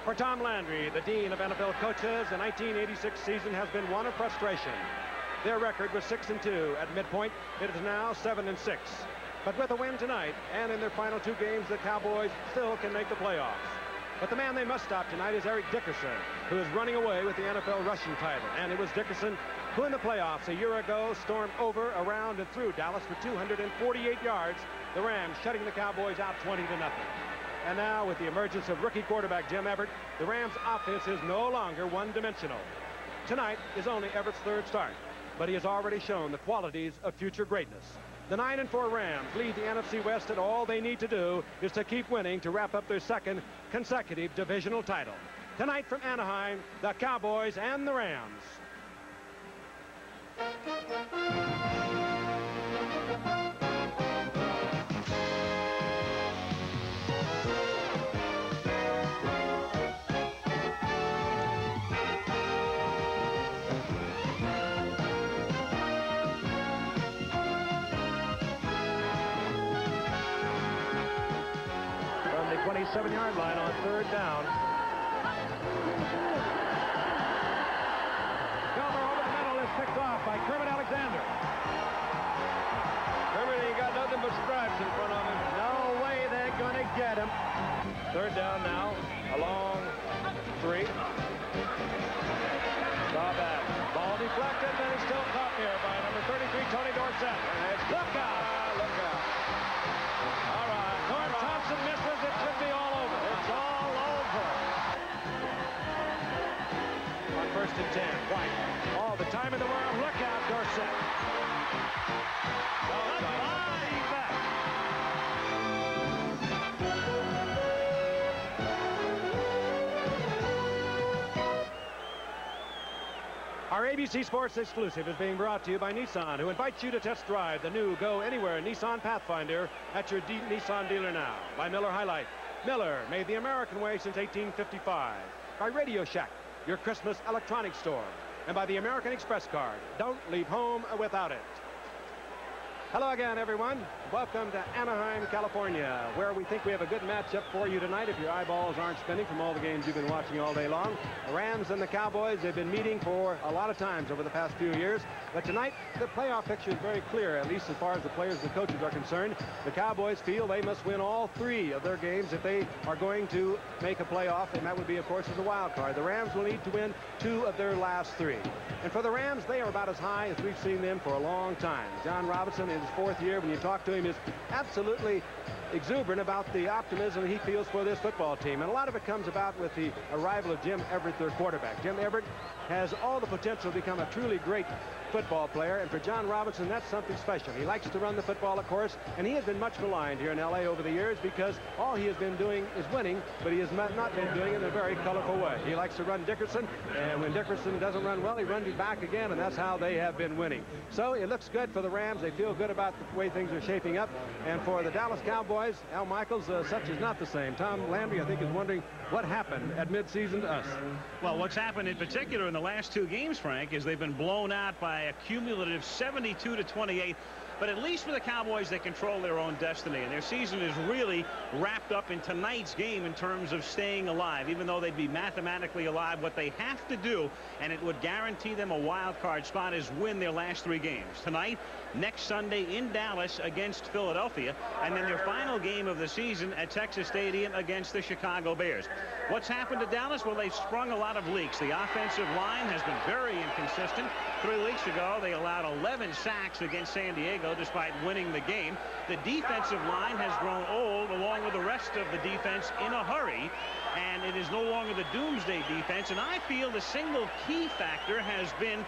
For Tom Landry, the dean of NFL coaches, the 1986 season has been one of frustration. Their record was 6-2 at midpoint. It is now 7-6. But with a win tonight and in their final 2 games, the Cowboys still can make the playoffs. But the man they must stop tonight is Eric Dickerson, who is running away with the NFL rushing title. And it was Dickerson who in the playoffs a year ago stormed over, around, and through Dallas for 248 yards, the Rams shutting the Cowboys out 20-0. And now, with the emergence of rookie quarterback Jim Everett, the Rams' offense is no longer one-dimensional. Tonight is only Everett's 3rd start, but he has already shown the qualities of future greatness. The 9-4 Rams lead the NFC West, and all they need to do is to keep winning to wrap up their 2nd consecutive divisional title. Tonight from Anaheim, the Cowboys and the Rams. From the 27-yard line on 3rd down. Picked off by Kermit Alexander. Kermit ain't got nothing but stripes in front of him. No way they're going to get him. 3rd down now. A long 3. Saw back. Ball deflected, and he's still caught here by number 33, Tony Dorsett. Look out! Look out. All right. Norm Thompson misses. It should be all over. It's all over. On 1st and 10. White. All the time in the world. Look out, Dorsett. Our ABC Sports exclusive is being brought to you by Nissan, who invites you to test drive the new Go Anywhere Nissan Pathfinder at your Nissan dealer now. By Miller High Life. Miller, made the American way since 1855. By Radio Shack, your Christmas electronics store. And by the American Express card. Don't leave home without it. Hello again, everyone. Welcome to Anaheim, California, where we think we have a good matchup for you tonight if your eyeballs aren't spinning from all the games you've been watching all day long. The Rams and the Cowboys, they've been meeting for a lot of times over the past few years. But tonight, the playoff picture is very clear, at least as far as the players and the coaches are concerned. The Cowboys feel they must win all 3 of their games if they are going to make a playoff, and that would be, of course, as a wild card. The Rams will need to win 2 of their last 3. And for the Rams, they are about as high as we've seen them for a long time. John Robinson, in his 4th year, when you talk to him, is absolutely exuberant about the optimism he feels for this football team. And a lot of it comes about with the arrival of Jim Everett, their quarterback. Jim Everett has all the potential to become a truly great football player, and for John Robinson, that's something special. He likes to run the football, of course, and he has been much maligned here in L.A. over the years because all he has been doing is winning, but he has not been doing it in a very colorful way. He likes to run Dickerson, and when Dickerson doesn't run well, he runs you back again, and that's how they have been winning. So it looks good for the Rams. They feel good about the way things are shaping up. And for the Dallas Cowboys, Al Michaels, such is not the same. Tom Landry, I think, is wondering what happened at midseason to us. Well, what's happened in particular in the last 2 games, Frank, is they've been blown out by a cumulative 72-28. But at least for the Cowboys, they control their own destiny, and their season is really wrapped up in tonight's game in terms of staying alive. Even though they'd be mathematically alive, what they have to do, and it would guarantee them a wild card spot, is win their last 3 games. Tonight, next Sunday in Dallas against Philadelphia, and then their final game of the season at Texas Stadium against the Chicago Bears. What's happened to Dallas? Well, they've sprung a lot of leaks. The offensive line has been very inconsistent. 3 weeks ago, they allowed 11 sacks against San Diego despite winning the game. The defensive line has grown old along with the rest of the defense in a hurry, and it is no longer the doomsday defense. And I feel the single key factor has been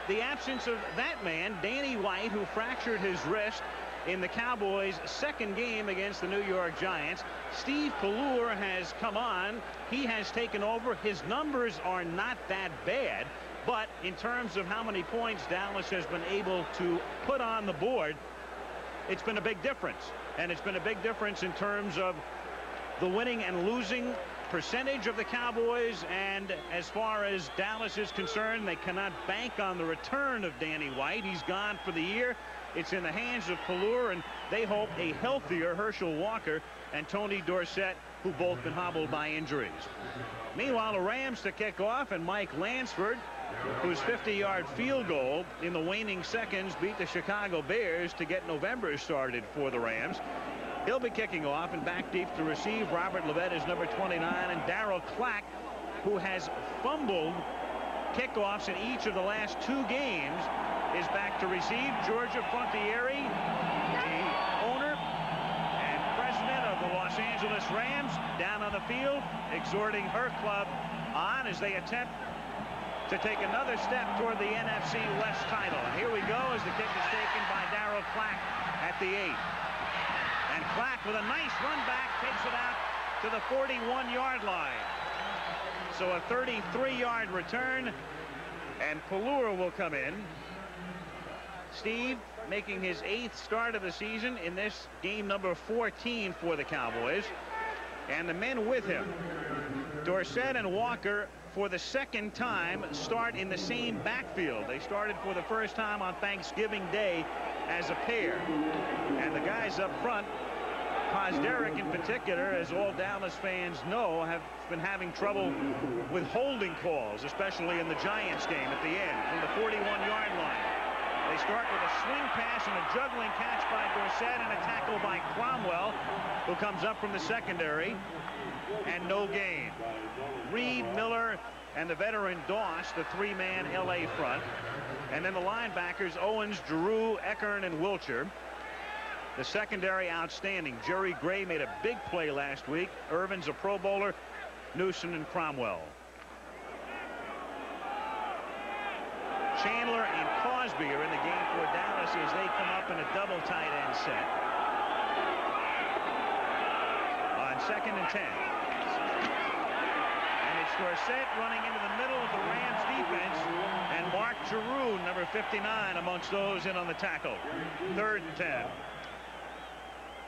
the absence of that man, Danny White, who fractured his wrist in the Cowboys' 2nd game against the New York Giants. Steve Pelluer has come on. He has taken over. His numbers are not that bad, but in terms of how many points Dallas has been able to put on the board, it's been a big difference. And it's been a big difference in terms of the winning and losing percentage of the Cowboys, and as far as Dallas is concerned, they cannot bank on the return of Danny White. He's gone for the year. it's in the hands of Pelluer, and they hope a healthier Herschel Walker and Tony Dorsett, who both been hobbled by injuries. Meanwhile, the Rams to kick off, and Mike Lansford, whose 50-yard field goal in the waning seconds beat the Chicago Bears to get November started for the Rams. He'll be kicking off, and back deep to receive Robert Levette is number 29, and Darryl Clack, who has fumbled kickoffs in each of the last 2 games, is back to receive. Georgia Fontieri, the owner and president of the Los Angeles Rams, down on the field, exhorting her club on as they attempt to take another step toward the NFC West title. And here we go as the kick is taken by Darryl Clack at the 8. And Clack, with a nice run back, takes it out to the 41-yard line. So a 33-yard return, and Pelluer will come in. Steve making his 8th start of the season in this game number 14 for the Cowboys. And the men with him, Dorsett and Walker, for the 2nd time start in the same backfield. They started for the first time on Thanksgiving Day as a pair. And the guys up front, Posderick in particular, as all Dallas fans know, have been having trouble with holding calls, especially in the Giants game at the end from the 41-yard line. They start with a swing pass and a juggling catch by Dorsett and a tackle by Cromwell, who comes up from the secondary, and no gain. Reed, Miller, and the veteran Doss, the 3-man LA front. And then the linebackers, Owens, Giroux, Eckern, and Wilcher. The secondary outstanding. Jerry Gray made a big play last week. Irvin's a Pro Bowler. Newsom and Cromwell. Chandler and Cosby are in the game for Dallas as they come up in a double tight end set. On 2nd and 10. And it's Dorsett running into the middle of the Rams defense, and Mark Giroux, number 59, amongst those in on the tackle. 3rd and 10.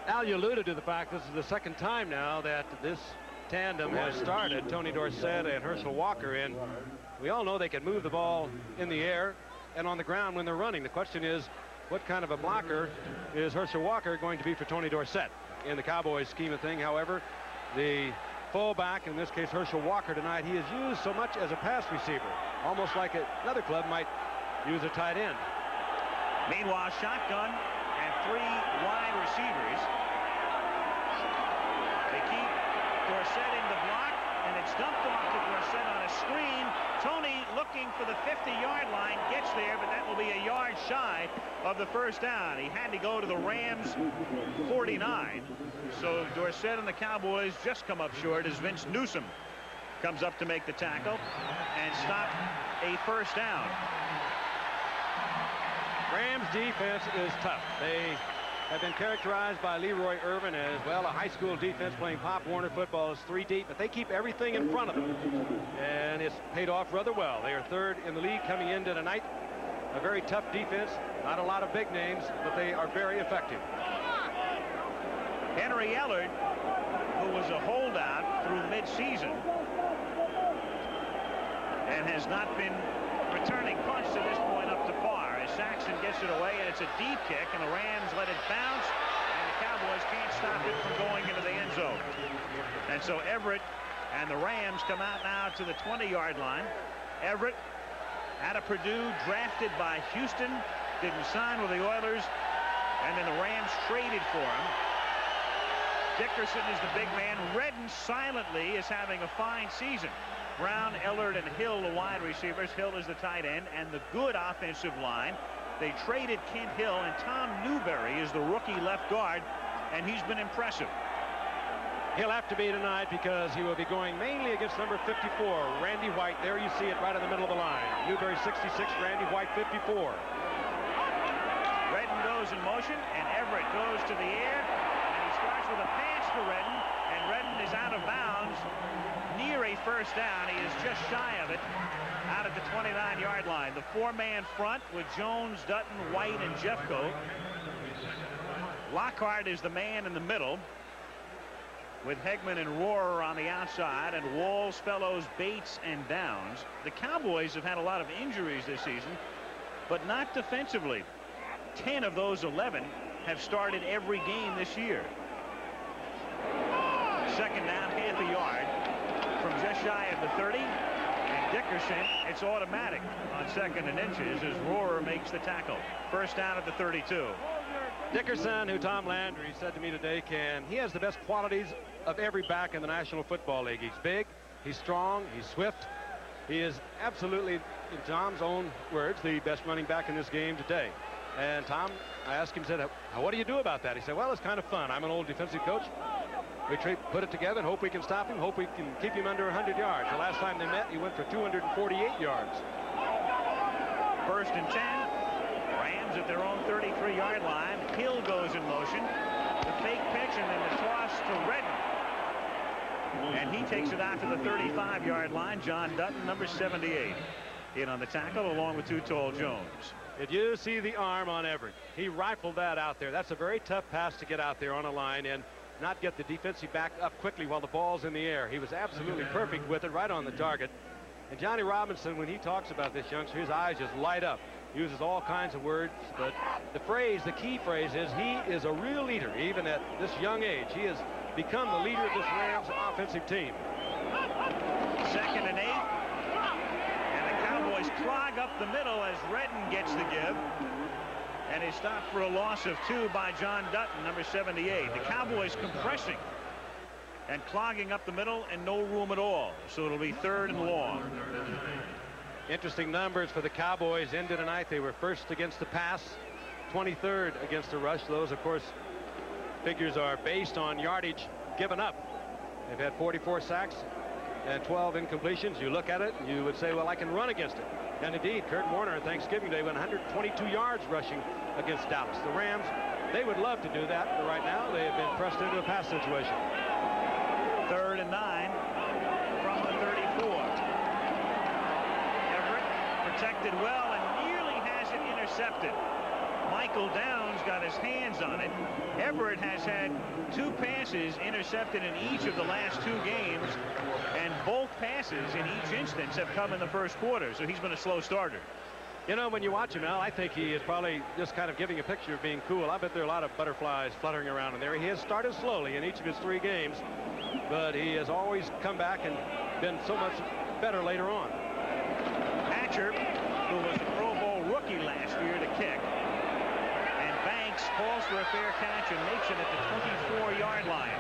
Al, you alluded to the fact this is the 2nd time now that this tandem has started, Tony Dorsett and Herschel Walker, and we all know they can move the ball in the air and on the ground when they're running. The question is, what kind of a blocker is Herschel Walker going to be for Tony Dorsett? In the Cowboys scheme of thing, however, the fullback, in this case Herschel Walker tonight, he is used so much as a pass receiver, almost like another club might use a tight end. Meanwhile, shotgun and 3 wide receivers. They keep Dorsett in the block, and it's dumped off to Dorsett on a screen. Tony looking for the 50-yard line, gets there, but that will be a yard shy of the first down. He had to go to the Rams 49. So Dorsett and the Cowboys just come up short as Vince Newsom comes up to make the tackle and stop a first down. Rams defense is tough. They have been characterized by Leroy Irvin as, well, a high school defense playing Pop Warner football is 3 deep, but they keep everything in front of them, and it's paid off rather well. They are 3rd in the league coming into tonight. A very tough defense, not a lot of big names, but they are very effective. Henry Ellard, who was a holdout through mid-season and has not been returning punts to this point up to par, as Saxon gets it away, and it's a deep kick, and the Rams let it bounce, and the Cowboys can't stop it from going into the end zone. And so Everett and the Rams come out now to the 20-yard line. Everett out of Purdue, drafted by Houston, didn't sign with the Oilers, and then the Rams traded for him. Dickerson is the big man. Redden silently is having a fine season. Brown, Ellard, and Hill, the wide receivers. Hill is the tight end, and the good offensive line. They traded Kent Hill, and Tom Newberry is the rookie left guard, and he's been impressive. He'll have to be tonight because he will be going mainly against number 54, Randy White. There you see it right in the middle of the line. Newberry 66, Randy White 54. Redden goes in motion, and Everett goes to the air, and he starts with a pass to Redden, and Redden is out of bounds near a first down. He is just shy of it out at the 29-yard line. The 4-man front with Jones, Dutton, White, and Jeffco. Lockhart is the man in the middle, with Hegman and Rohrer on the outside, and Walls, Fellows, Bates, and Downs. The Cowboys have had a lot of injuries this season, but not defensively. 10 of those 11 have started every game this year. Second down, half a yard from just shy of the 30. And Dickerson, it's automatic on 2nd and inches as Rohrer makes the tackle. First down at the 32. Dickerson, who Tom Landry said to me today, he has the best qualities of every back in the National Football League. He's big, he's strong, he's swift. He is absolutely, in Tom's own words, the best running back in this game today. And Tom, I asked him, said, what do you do about that? He said, well, it's kind of fun. I'm an old defensive coach. We put it together and hope we can stop him, hope we can keep him under 100 yards. The last time they met, he went for 248 yards. First and 10. Rams at their own 33-yard line. Hill goes in motion. The fake pitch and then the toss to Redden. And he takes it out to the 35-yard line. John Dutton, number 78, in on the tackle along with Too Tall Jones. Did you see the arm on Everett? He rifled that out there. That's a very tough pass to get out there on a line and not get the defensive back up quickly while the ball's in the air. He was absolutely perfect with it, right on the target. And Johnny Robinson, when he talks about this youngster, his eyes just light up. He uses all kinds of words, but the key phrase is he is a real leader. Even at this young age, he has become the leader of this Rams offensive team. 2nd and 8. And the Cowboys clog up the middle as Redden gets the give. And is stopped for a loss of 2 by John Dutton, number 78. The Cowboys compressing and clogging up the middle and no room at all. So it'll be 3rd and long. Interesting numbers for the Cowboys into tonight. They were first against the pass, 23rd against the rush. Those, of course, figures are based on yardage given up. They've had 44 sacks and 12 incompletions. You look at it, you would say, well, I can run against it. And indeed, Kurt Warner on Thanksgiving Day went 122 yards rushing against Dallas. The Rams, they would love to do that, but right now they have been pressed into a pass situation. 3rd and 9 from the 34. Everett protected well and nearly has it intercepted. Michael Downs got his hands on it. Everett has had 2 passes intercepted in each of the last 2 games, and both passes in each instance have come in the first quarter, so he's been a slow starter. You know, when you watch him, Al, I think he is probably just kind of giving a picture of being cool. I bet there are a lot of butterflies fluttering around in there. He has started slowly in each of his 3 games, but he has always come back and been so much better later on. Hatcher, who was a Pro Bowl rookie last year to kick, falls for a fair catch and makes it at the 24-yard line.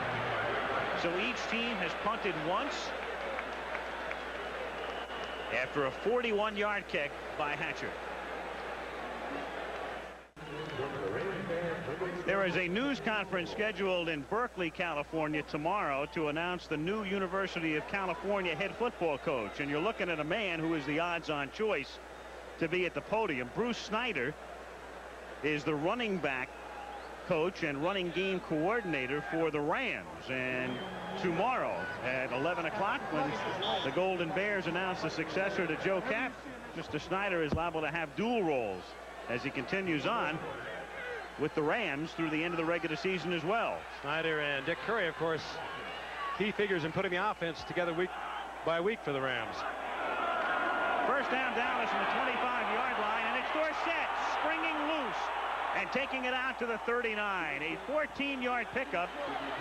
So each team has punted once after a 41-yard kick by Hatcher. There is a news conference scheduled in Berkeley, California tomorrow to announce the new University of California head football coach. And you're looking at a man who is the odds-on choice to be at the podium. Bruce Snyder is the running back coach and running game coordinator for the Rams. And tomorrow at 11 o'clock, when the Golden Bears announce the successor to Joe Kapp, Mr. Snyder is liable to have dual roles as he continues on with the Rams through the end of the regular season as well. Snyder and Dick Curry, of course, key figures in putting the offense together week by week for the Rams. First down, Dallas from the 25-yard line, and it's Dorsett springing loose and taking it out to the 39. A 14-yard pickup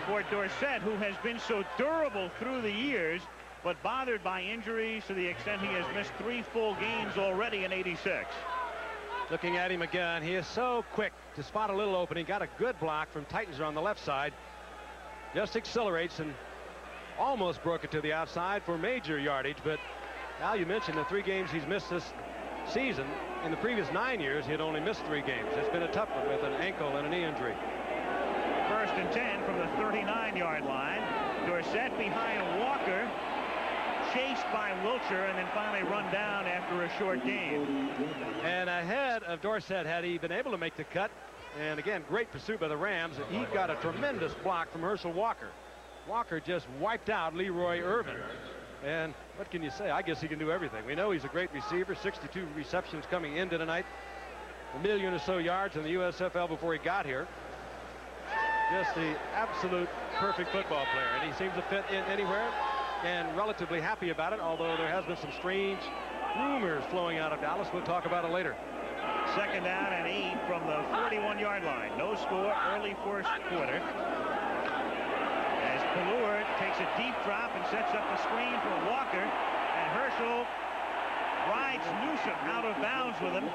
for Dorsett, who has been so durable through the years, but bothered by injuries to the extent he has missed 3 full games already in '86. Looking at him again, he is so quick to spot a little opening. Got a good block from Titans on the left side. Just accelerates and almost broke it to the outside for major yardage. But Al, you mentioned the 3 games he's missed this season. In the previous 9 years, he had only missed 3 games. It's been a tough one with an ankle and a knee injury. First and 10 from the 39-yard line. Dorsett behind Walker, chased by Wilcher, and then finally run down after a short gain. And ahead of Dorsett, had he been able to make the cut, and again, great pursuit by the Rams, he got a tremendous block from Herschel Walker. Walker just wiped out Leroy Irvin. And what can you say? I guess he can do everything. We know he's a great receiver. 62 receptions coming into tonight. 1 million or so yards in the USFL before he got here. Just the absolute perfect football player. And he seems to fit in anywhere and relatively happy about it, although there has been some strange rumors flowing out of Dallas. We'll talk about it later. Second down and 8 from the 41-yard line. No score early first quarter. As Pelluer takes a deep drop and sets up a screen for Walker. And Herschel rides Newsom out of bounds with him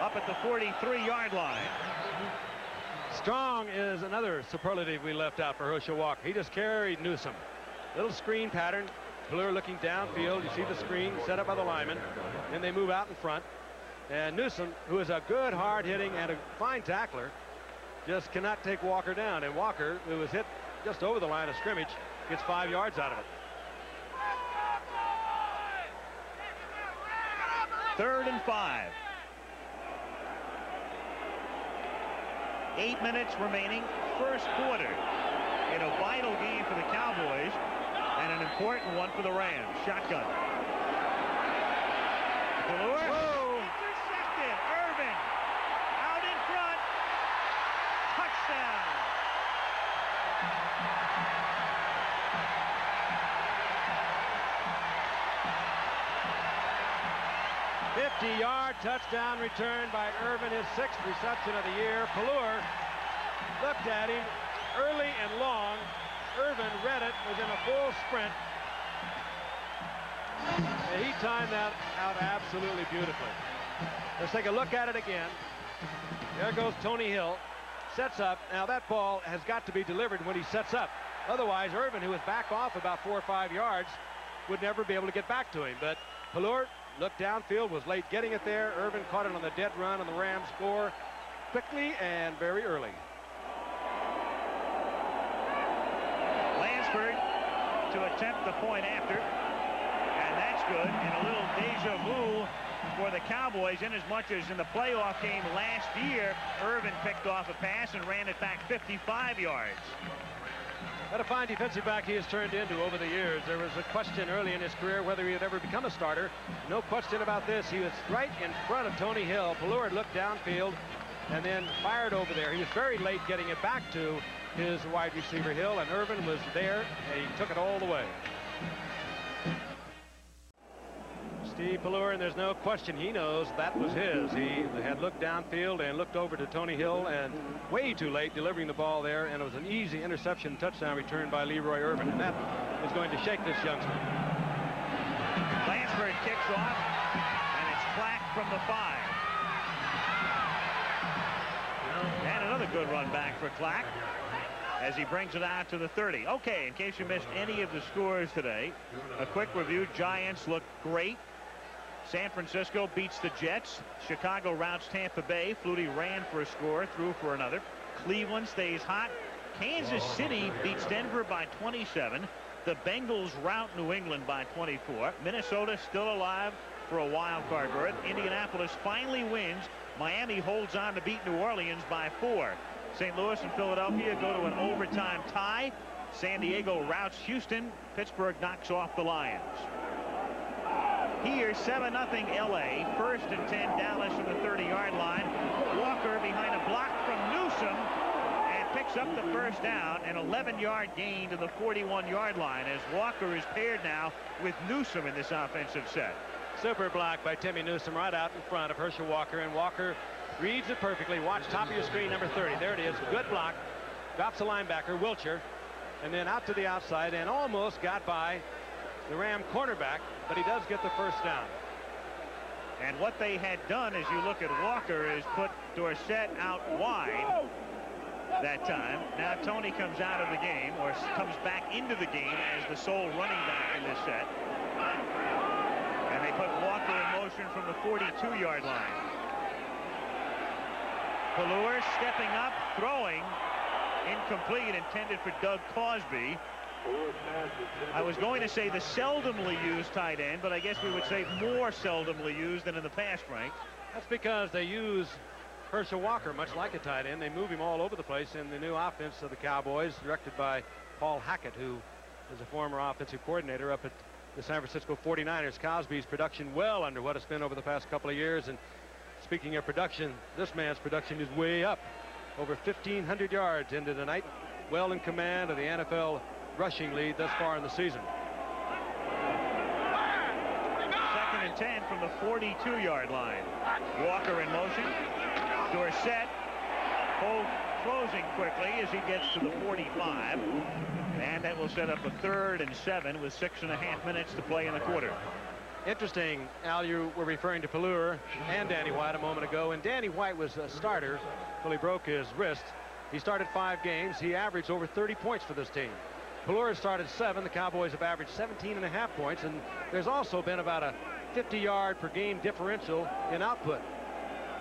up at the 43-yard line. Strong is another superlative we left out for Herschel Walker. He just carried Newsom. Little screen pattern. Pelluer looking downfield. You see the screen set up by the lineman. Then they move out in front. And Newsom, who is a good hard-hitting and a fine tackler, just cannot take Walker down. And Walker, who was hit just over the line of scrimmage, gets 5 yards out of it. 3rd and 5. 8 minutes remaining, first quarter, in a vital game for the Cowboys and an important one for the Rams. Shotgun. Pelluer. Intercepted. Irvin out in front. Touchdown. '50-yard touchdown return by Irvin, his 6th reception of the year. Pelluer looked at him early and long. Irvin read it, was in a full sprint. And he timed that out absolutely beautifully. Let's take a look at it again. There goes Tony Hill. Sets up. Now that ball has got to be delivered when he sets up. Otherwise, Irvin, who was back off about 4 or 5 yards, would never be able to get back to him. But Pelluer looked downfield, was late getting it there. Irvin caught it on the dead run, and the Rams score quickly and very early. Lansford to attempt the point after, and that's good. And a little deja vu for the Cowboys, in as much as in the playoff game last year, Irvin picked off a pass and ran it back 55 yards. What a fine defensive back he has turned into over the years. There was a question early in his career whether he would ever become a starter. No question about this. He was right in front of Tony Hill. Pelluer looked downfield and then fired over there. He was very late getting it back to his wide receiver Hill, and Irvin was there, and he took it all the way. Steve Pelluer, and there's no question he knows that was his. He had looked downfield and looked over to Tony Hill, and way too late delivering the ball there, and it was an easy interception touchdown return by Leroy Irvin, and that is going to shake this youngster. Lansford kicks off, and it's Clack from the 5. And another good run back for Clack as he brings it out to the 30. Okay, in case you missed any of the scores today, a quick review. Giants look great. San Francisco beats the Jets. Chicago routs Tampa Bay. Flutie ran for a score, threw for another. Cleveland stays hot. Kansas City beats Denver by 27. The Bengals rout New England by 24. Minnesota still alive for a wild card berth. Indianapolis finally wins. Miami holds on to beat New Orleans by 4. St. Louis and Philadelphia go to an overtime tie. San Diego routs Houston. Pittsburgh knocks off the Lions. Here, 7-0 LA. 1st and 10 Dallas from the 30-yard line. Walker behind a block from Newsom and picks up the first down. An 11-yard gain to the 41-yard line as Walker is paired now with Newsom in this offensive set. Super block by Timmy Newsom right out in front of Herschel Walker, and Walker reads it perfectly. Watch top of your screen, number 30. There it is. Good block. Drops the linebacker, Wilcher, and then out to the outside and almost got by the Ram cornerback, but he does get the first down. And what they had done, as you look at Walker, is put Dorsett out wide that time. Now Tony comes out of the game, or comes back into the game as the sole running back in this set. And they put Walker in motion from the 42-yard line. Pelluer stepping up, throwing, incomplete, intended for Doug Cosby. I was going to say the seldomly used tight end, but I guess we would say more seldomly used than in the past, Frank. That's because they use Herschel Walker much like a tight end. They move him all over the place in the new offense of the Cowboys, directed by Paul Hackett, who is a former offensive coordinator up at the San Francisco 49ers. Cosby's production well under what it's been over the past couple of years. And speaking of production, this man's production is way up. Over 1,500 yards into the night. Well in command of the NFL rushing lead thus far in the season. 2nd and 10 from the 42-yard line. Walker in motion. Dorsett closing quickly as he gets to the 45. And that will set up a 3rd and 7 with 6.5 minutes to play in the quarter. Interesting, Al, you were referring to Pelluer and Danny White a moment ago, and Danny White was a starter till he broke his wrist. He started 5 games. He averaged over 30 points for this team. Pelluer started 7. The Cowboys have averaged 17.5 points, and there's also been about a 50-yard per game differential in output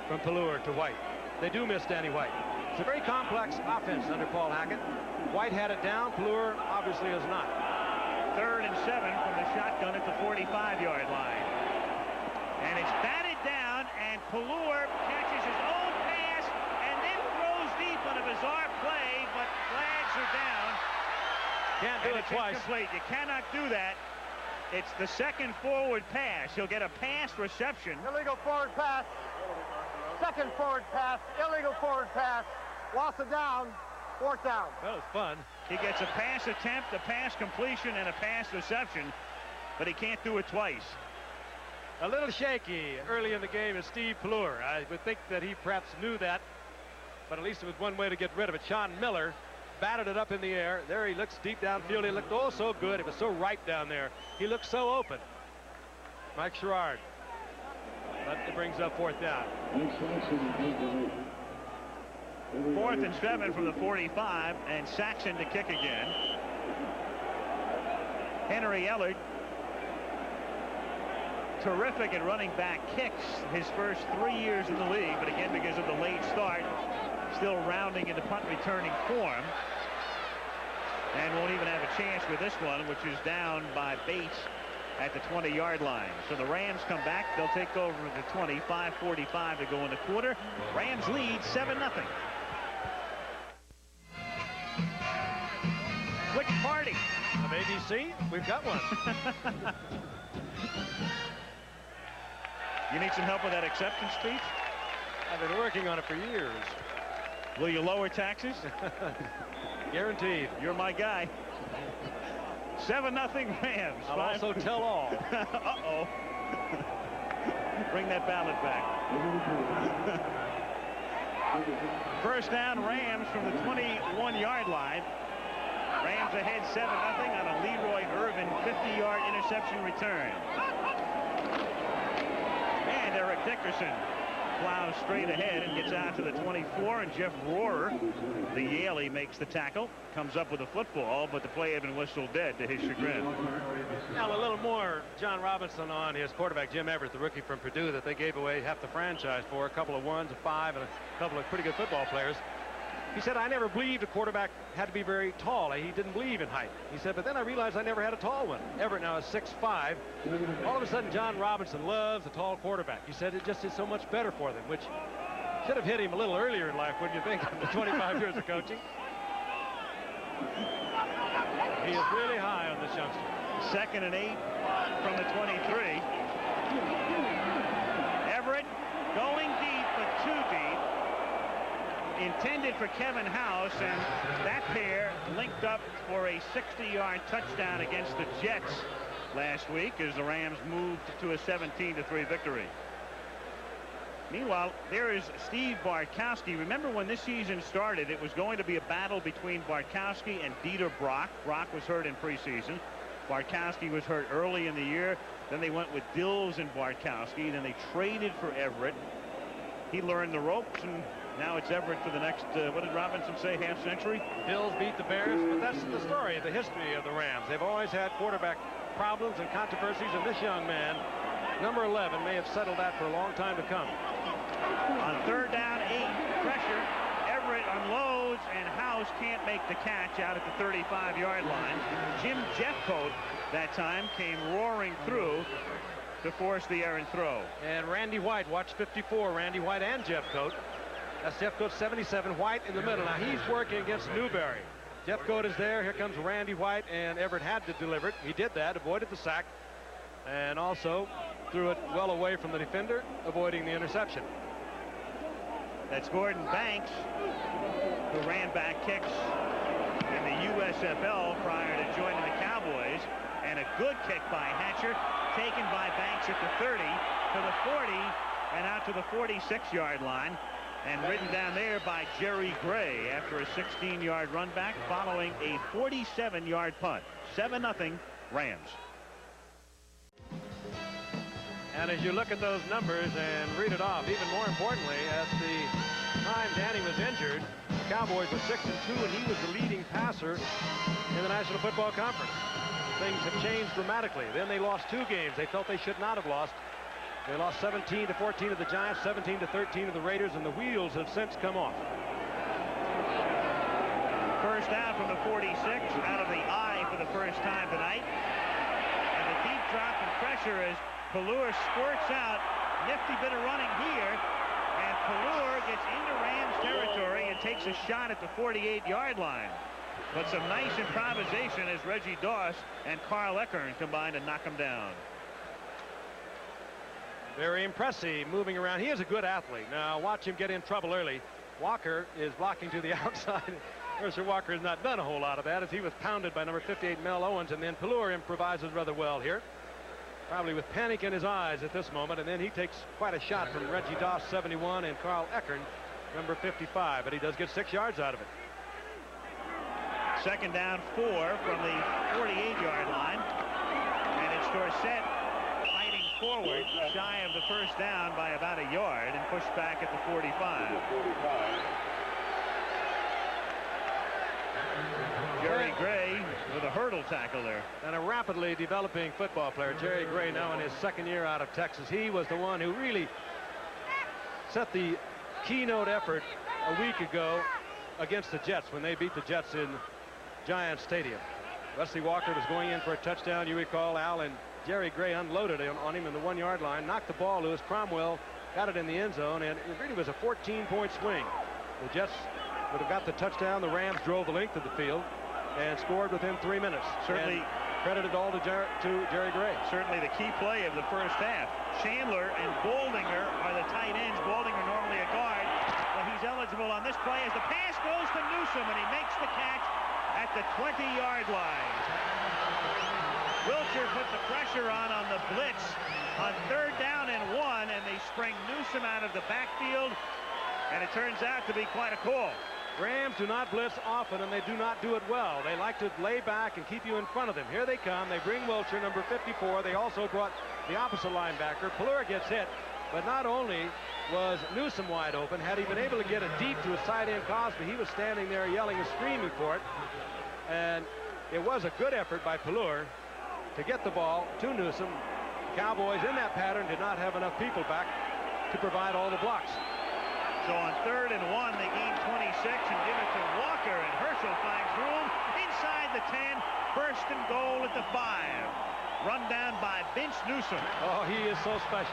from Pelluer to White. They do miss Danny White. It's a very complex offense under Paul Hackett. White had it down. Pelluer obviously is not. 3rd and 7 from the shotgun at the 45-yard line. And it's batted down, and Pelluer catches his own pass and then throws deep on a bizarre play, but flags are down. Can't do it twice. Incomplete. You cannot do that. It's the second forward pass. He'll get a pass reception. Illegal forward pass. Second forward pass. Illegal forward pass. Loss of down. 4th down. That was fun. He gets a pass attempt, a pass completion, and a pass reception, but he can't do it twice. A little shaky early in the game is Steve Pelluer. I would think that he perhaps knew that, but at least it was one way to get rid of it. Sean Miller batted it up in the air. There he looks deep downfield. He looked oh so good. It was so right down there. He looked so open. Mike Sherrard. But it brings up 4th down. 4th and 7 from the 45, and Saxon to kick again. Henry Ellard, terrific at running back kicks his first 3 years in the league, but again, because of the late start, still rounding into punt returning form, and won't even have a chance with this one, which is down by Bates at the 20-yard line. So the Rams come back. They'll take over the 20. 5:45 to go in the quarter. Rams lead 7-0. Which party? Of ABC? We've got one. You need some help with that acceptance speech? I've been working on it for years. Will you lower taxes? Guaranteed. You're my guy. 7-0 Rams. I'll also tell all. Uh-oh. Bring that ballot back. First down Rams from the 21-yard line. Rams ahead 7-0 on a Leroy Irvin 50-yard interception return. And Eric Dickerson plows straight ahead and gets out to the 24, and Jeff Rohrer, the Yaley, makes the tackle, comes up with a football, but the play had been whistled dead to his chagrin. Now a little more John Robinson on his quarterback Jim Everett, the rookie from Purdue that they gave away half the franchise for, a couple of 1s, a 5, and a couple of pretty good football players. He said, I never believed a quarterback had to be very tall. He didn't believe in height. He said, but then I realized I never had a tall one. Everett now is 6'5". All of a sudden, John Robinson loves a tall quarterback. He said it just is so much better for them, which should have hit him a little earlier in life, wouldn't you think, after 25 years of coaching? He is really high on this youngster. 2nd and 8 from the 23. Everett going deep, but too deep. Intended for Kevin House, and that pair linked up for a 60-yard touchdown against the Jets last week as the Rams moved to a 17-3 victory. Meanwhile, there is Steve Bartkowski. Remember when this season started, it was going to be a battle between Bartkowski and Dieter Brock. Brock was hurt in preseason. Bartkowski was hurt early in the year. Then they went with Dills and Bartkowski. Then they traded for Everett. He learned the ropes, and now it's Everett for the next, what did Robinson say, half century? Bills beat the Bears, but that's the story, the history of the Rams. They've always had quarterback problems and controversies, and this young man, number 11, may have settled that for a long time to come. On 3rd down, 8, pressure. Everett unloads, and House can't make the catch out at the 35-yard line. Jim Jeffcoat that time came roaring through to force the errant throw. And Randy White, watch 54, Randy White and Jeffcoat. That's Jeffcoat 77, White in the middle. Now he's working against Newberry. Jeffcoat is there. Here comes Randy White, and Everett had to deliver it. He did that, avoided the sack, and also threw it well away from the defender, avoiding the interception. That's Gordon Banks, who ran back kicks in the USFL prior to joining the Cowboys. And a good kick by Hatcher, taken by Banks at the 30, to the 40, and out to the 46-yard line. and ridden down there by Jerry Gray after a 16-yard run back following a 47-yard punt. 7-0 Rams. And as you look at those numbers and read it off, even more importantly, at the time Danny was injured, the Cowboys were 6-2, and he was the leading passer in the National Football Conference. Things have changed dramatically. Then they lost 2 games they felt they should not have lost. They lost 17-14 to the Giants, 17-13 to the Raiders, and the wheels have since come off. First down from the 46, out of the eye for the first time tonight. And the deep drop and pressure as Pelluer squirts out. Nifty bit of running here. And Pelluer gets into Rams territory and takes a shot at the 48-yard line. But some nice improvisation as Reggie Doss and Carl Eckern combine to knock him down. Very impressive moving around. He is a good athlete. Now watch him get in trouble early. Walker is blocking to the outside. Mercer Walker has not done a whole lot of that as he was pounded by number 58 Mel Owens, and then Pelluer improvises rather well here. Probably with panic in his eyes at this moment, and then he takes quite a shot from Reggie Doss, 71, and Carl Eckern, number 55, but he does get 6 yards out of it. Second down 4 from the 48-yard line, and it's Dorsett fighting forward, shy of the first down by about a yard, and pushed back at the 45. Jerry Gray with a hurdle tackle there. And a rapidly developing football player, Jerry Gray, now in his second year out of Texas. He was the one who really set the keynote effort a week ago against the Jets when they beat the Jets in Giants Stadium. Wesley Walker was going in for a touchdown, you recall, Al, and Jerry Gray unloaded on him in the 1-yard line, knocked the ball loose. Cromwell got it in the end zone, and it really was a 14-point swing. The Jets would have got the touchdown. The Rams drove the length of the field and scored within 3 minutes. Certainly credited all to Jerry Gray. Certainly the key play of the first half. Chandler and Boldinger are the tight ends. Boldinger normally a guard, but he's eligible on this play as the pass goes to Newsome, and he makes the catch at the 20-yard line. Wilcher put the pressure on the blitz on 3rd down and 1, and they spring Newsome out of the backfield, and it turns out to be quite a call. Rams do not blitz often, and they do not do it well. They like to lay back and keep you in front of them. Here they come. They bring Wilcher, number 54. They also brought the opposite linebacker. Pelluer gets hit, but not only was Newsome wide open, had he been able to get it deep to his tight end Cosby, he was standing there yelling and screaming for it. And it was a good effort by Pelluer to get the ball to Newsome. Cowboys in that pattern did not have enough people back to provide all the blocks. So on 3rd and 1, they gain 26 and give it to Walker, and Herschel finds room inside the 10. First and goal at the 5. Run down by Vince Newsome. Oh, he is so special.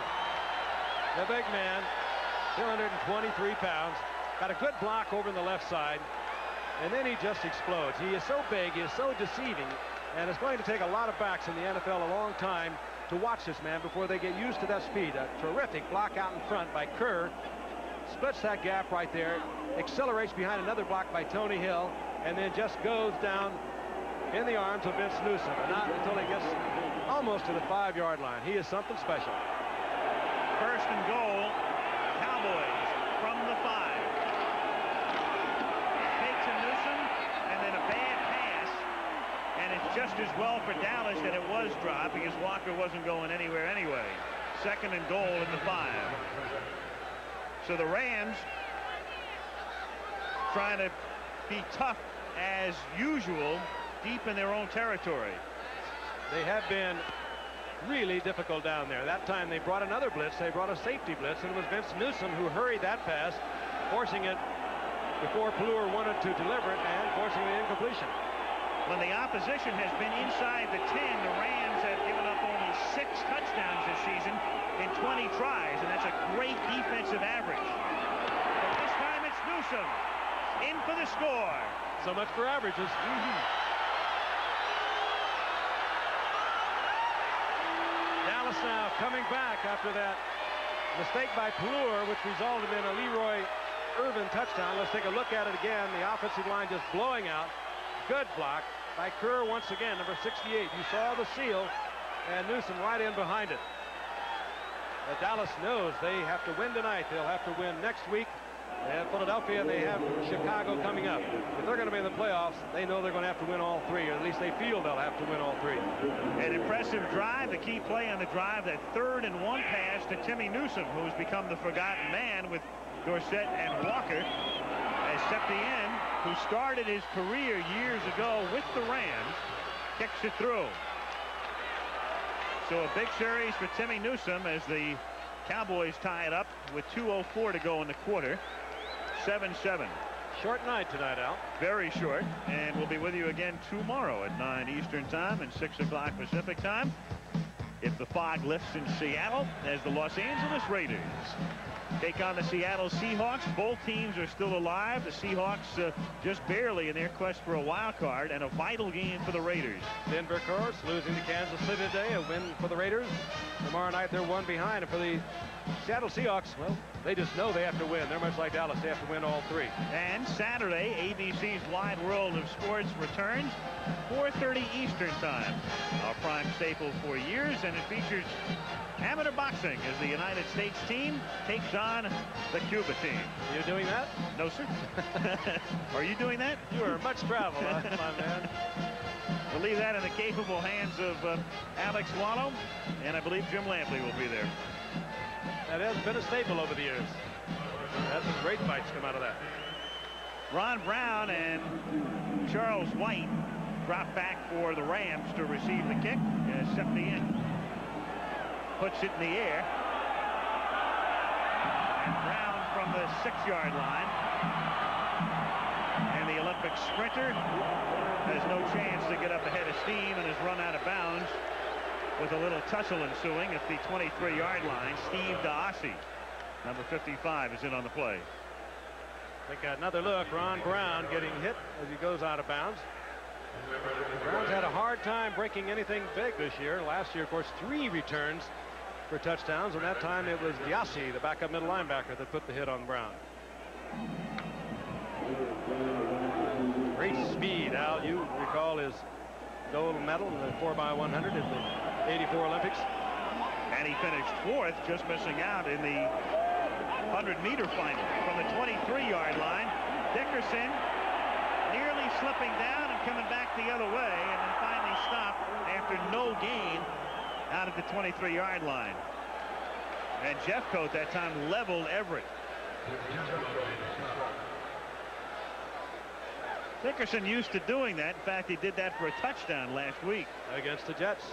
The big man, 223 pounds, got a good block over in the left side, and then he just explodes. He is so big, he is so deceiving, and it's going to take a lot of backs in the NFL a long time to watch this man before they get used to that speed. A terrific block out in front by Kerr. Splits that gap right there, accelerates behind another block by Tony Hill, and then just goes down in the arms of Vince Newsome. Not until he gets almost to the 5-yard line. He is something special. First and goal, Cowboys from the 5. Fake to Newsome, and then a bad pass, and it's just as well for Dallas that it was dropped because Walker wasn't going anywhere anyway. Second and goal at the 5. So the Rams trying to be tough as usual deep in their own territory. They have been really difficult down there. That time they brought another blitz. They brought a safety blitz, and it was Vince Newsome who hurried that pass, forcing it before Pelluer wanted to deliver it and forcing the incompletion. When the opposition has been inside the 10, the Rams have given up only 6 touchdowns this season in 20 tries, and that's a great defensive average. But this time it's Newsome in for the score. So much for averages. Dallas now coming back after that mistake by Pelluer, which resulted in a Leroy Irvin touchdown. Let's take a look at it again. The offensive line just blowing out. Good block by Kerr once again, number 68. You saw the seal, and Newsome right in behind it. But Dallas knows they have to win tonight. They'll have to win next week They have Philadelphia and they have Chicago coming up. If they're going to be in the playoffs, they know they're going to have to win all three, or at least they feel they'll have to win all three. An impressive drive. The key play on the drive, that 3rd and 1 pass to Timmy Newsome, who's become the forgotten man with Dorsett and Walker. As Septien, who started his career years ago with the Rams, kicks it through. So a big series for Timmy Newsome as the Cowboys tie it up with 2:04 to go in the quarter. 7-7. Short night tonight, Al. Very short. And we'll be with you again tomorrow at 9 Eastern time and 6 o'clock Pacific time, if the fog lifts in Seattle, as the Los Angeles Raiders take on the Seattle Seahawks. Both teams are still alive. The Seahawks just barely in their quest for a wild card, and a vital game for the Raiders. Denver, of course, losing to Kansas City today, a win for the Raiders. Tomorrow night they're one behind, and for the Seattle Seahawks, well, they just know they have to win. They're much like Dallas. They have to win all three. And Saturday, ABC's Wide World of Sports returns, 4:30 Eastern time. Our prime staple for years, and it features amateur boxing as the United States team takes on the Cuba team. You doing that? No, sir. Are you doing that? You are much travel, my man. We'll leave that in the capable hands of Alex Wallow, and I believe Jim Lampley will be there. That has been a staple over the years. Had some great fights come out of that. Ron Brown and Charles White drop back for the Rams to receive the kick as Septien puts it in the air. And Brown from the 6-yard line. And the Olympic sprinter has no chance to get up ahead of steam and is run out of bounds, with a little tussle ensuing at the 23-yard line. Steve D'Ossi, number 55, is in on the play. Take another look. Ron Brown getting hit as he goes out of bounds. Brown's had a hard time breaking anything big this year. Last year, of course, 3 returns for touchdowns, and that time it was D'Ossi, the backup middle linebacker, that put the hit on Brown. Great speed, Al. You recall his gold medal in the 4x100 at the '84 Olympics. And he finished 4th, just missing out in the 100-meter final from the 23-yard line. Dickerson nearly slipping down and coming back the other way, and then finally stopped after no gain out at the 23-yard line. And Jeffcoat that time leveled Everett. Dickerson used to doing that. In fact, he did that for a touchdown last week against the Jets.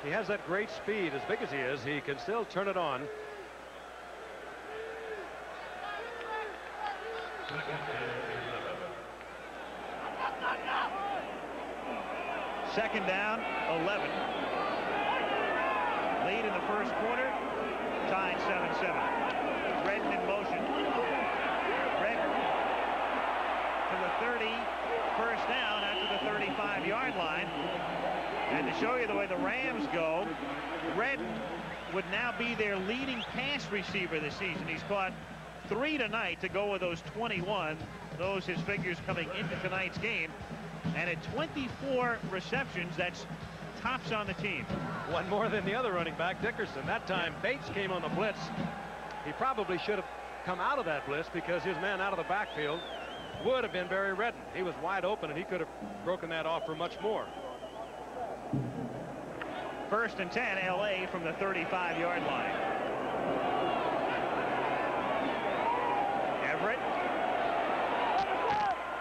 He has that great speed. As big as he is, he can still turn it on. Second down, 11. Lead in the first quarter, tied 7-7. Redden in motion. Redden to the 30, first down after the 35-yard line. And to show you the way the Rams go, Redden would now be their leading pass receiver this season. He's caught 3 tonight to go with those 21. Those his figures coming into tonight's game. And at 24 receptions, that's tops on the team. One more than the other running back, Dickerson. That time Bates came on the blitz. He probably should have come out of that blitz, because his man out of the backfield would have been Barry Redden. He was wide open, and he could have broken that off for much more. First and 10, LA from the 35-yard line. Everett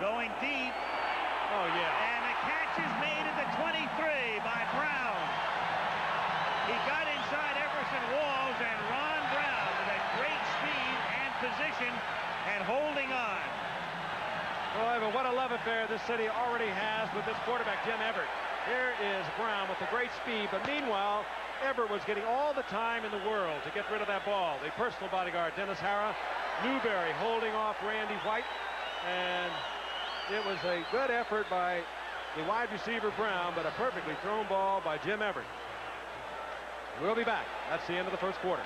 going deep. Oh, yeah. And the catch is made at the 23 by Brown. He got inside Everson Walls, and Ron Brown with that great speed and position and holding on. Boy, but what a love affair this city already has with this quarterback, Jim Everett. Here is Brown with the great speed, but meanwhile, Everett was getting all the time in the world to get rid of that ball. The personal bodyguard, Dennis Hara, Newberry holding off Randy White, and it was a good effort by the wide receiver Brown, but a perfectly thrown ball by Jim Everett. We'll be back. That's the end of the first quarter.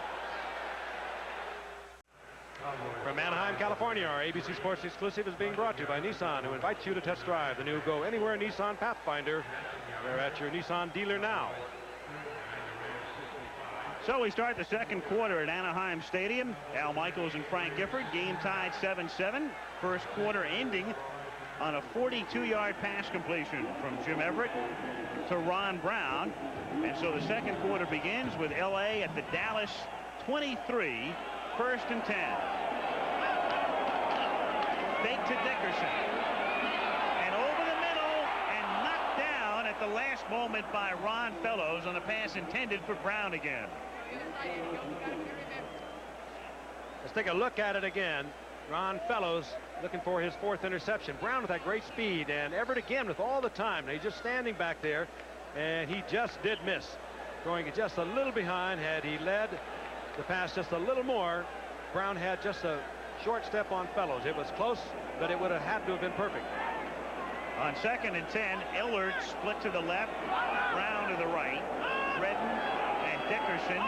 From Anaheim, California, our ABC Sports exclusive is being brought to you by Nissan, who invites you to test drive the new Go Anywhere Nissan Pathfinder. They're at your Nissan dealer now. So we start the second quarter at Anaheim Stadium. Al Michaels and Frank Gifford. Game tied 7-7. First quarter ending on a 42-yard pass completion from Jim Everett to Ron Brown. And so the second quarter begins with L.A. at the Dallas 23, 1st and 10. Fake to Dickerson. And over the middle and knocked down at the last moment by Ron Fellows on a pass intended for Brown again. Let's take a look at it again. Ron Fellows looking for his 4th interception. Brown with that great speed, and Everett again with all the time. He's just standing back there, and he just did miss. Going just a little behind. Had he led the pass just a little more, Brown had just a short step on Fellows. It was close, but it would have had to have been perfect. On 2nd and 10, Ellard split to the left, Brown to the right. Redden and Dickerson,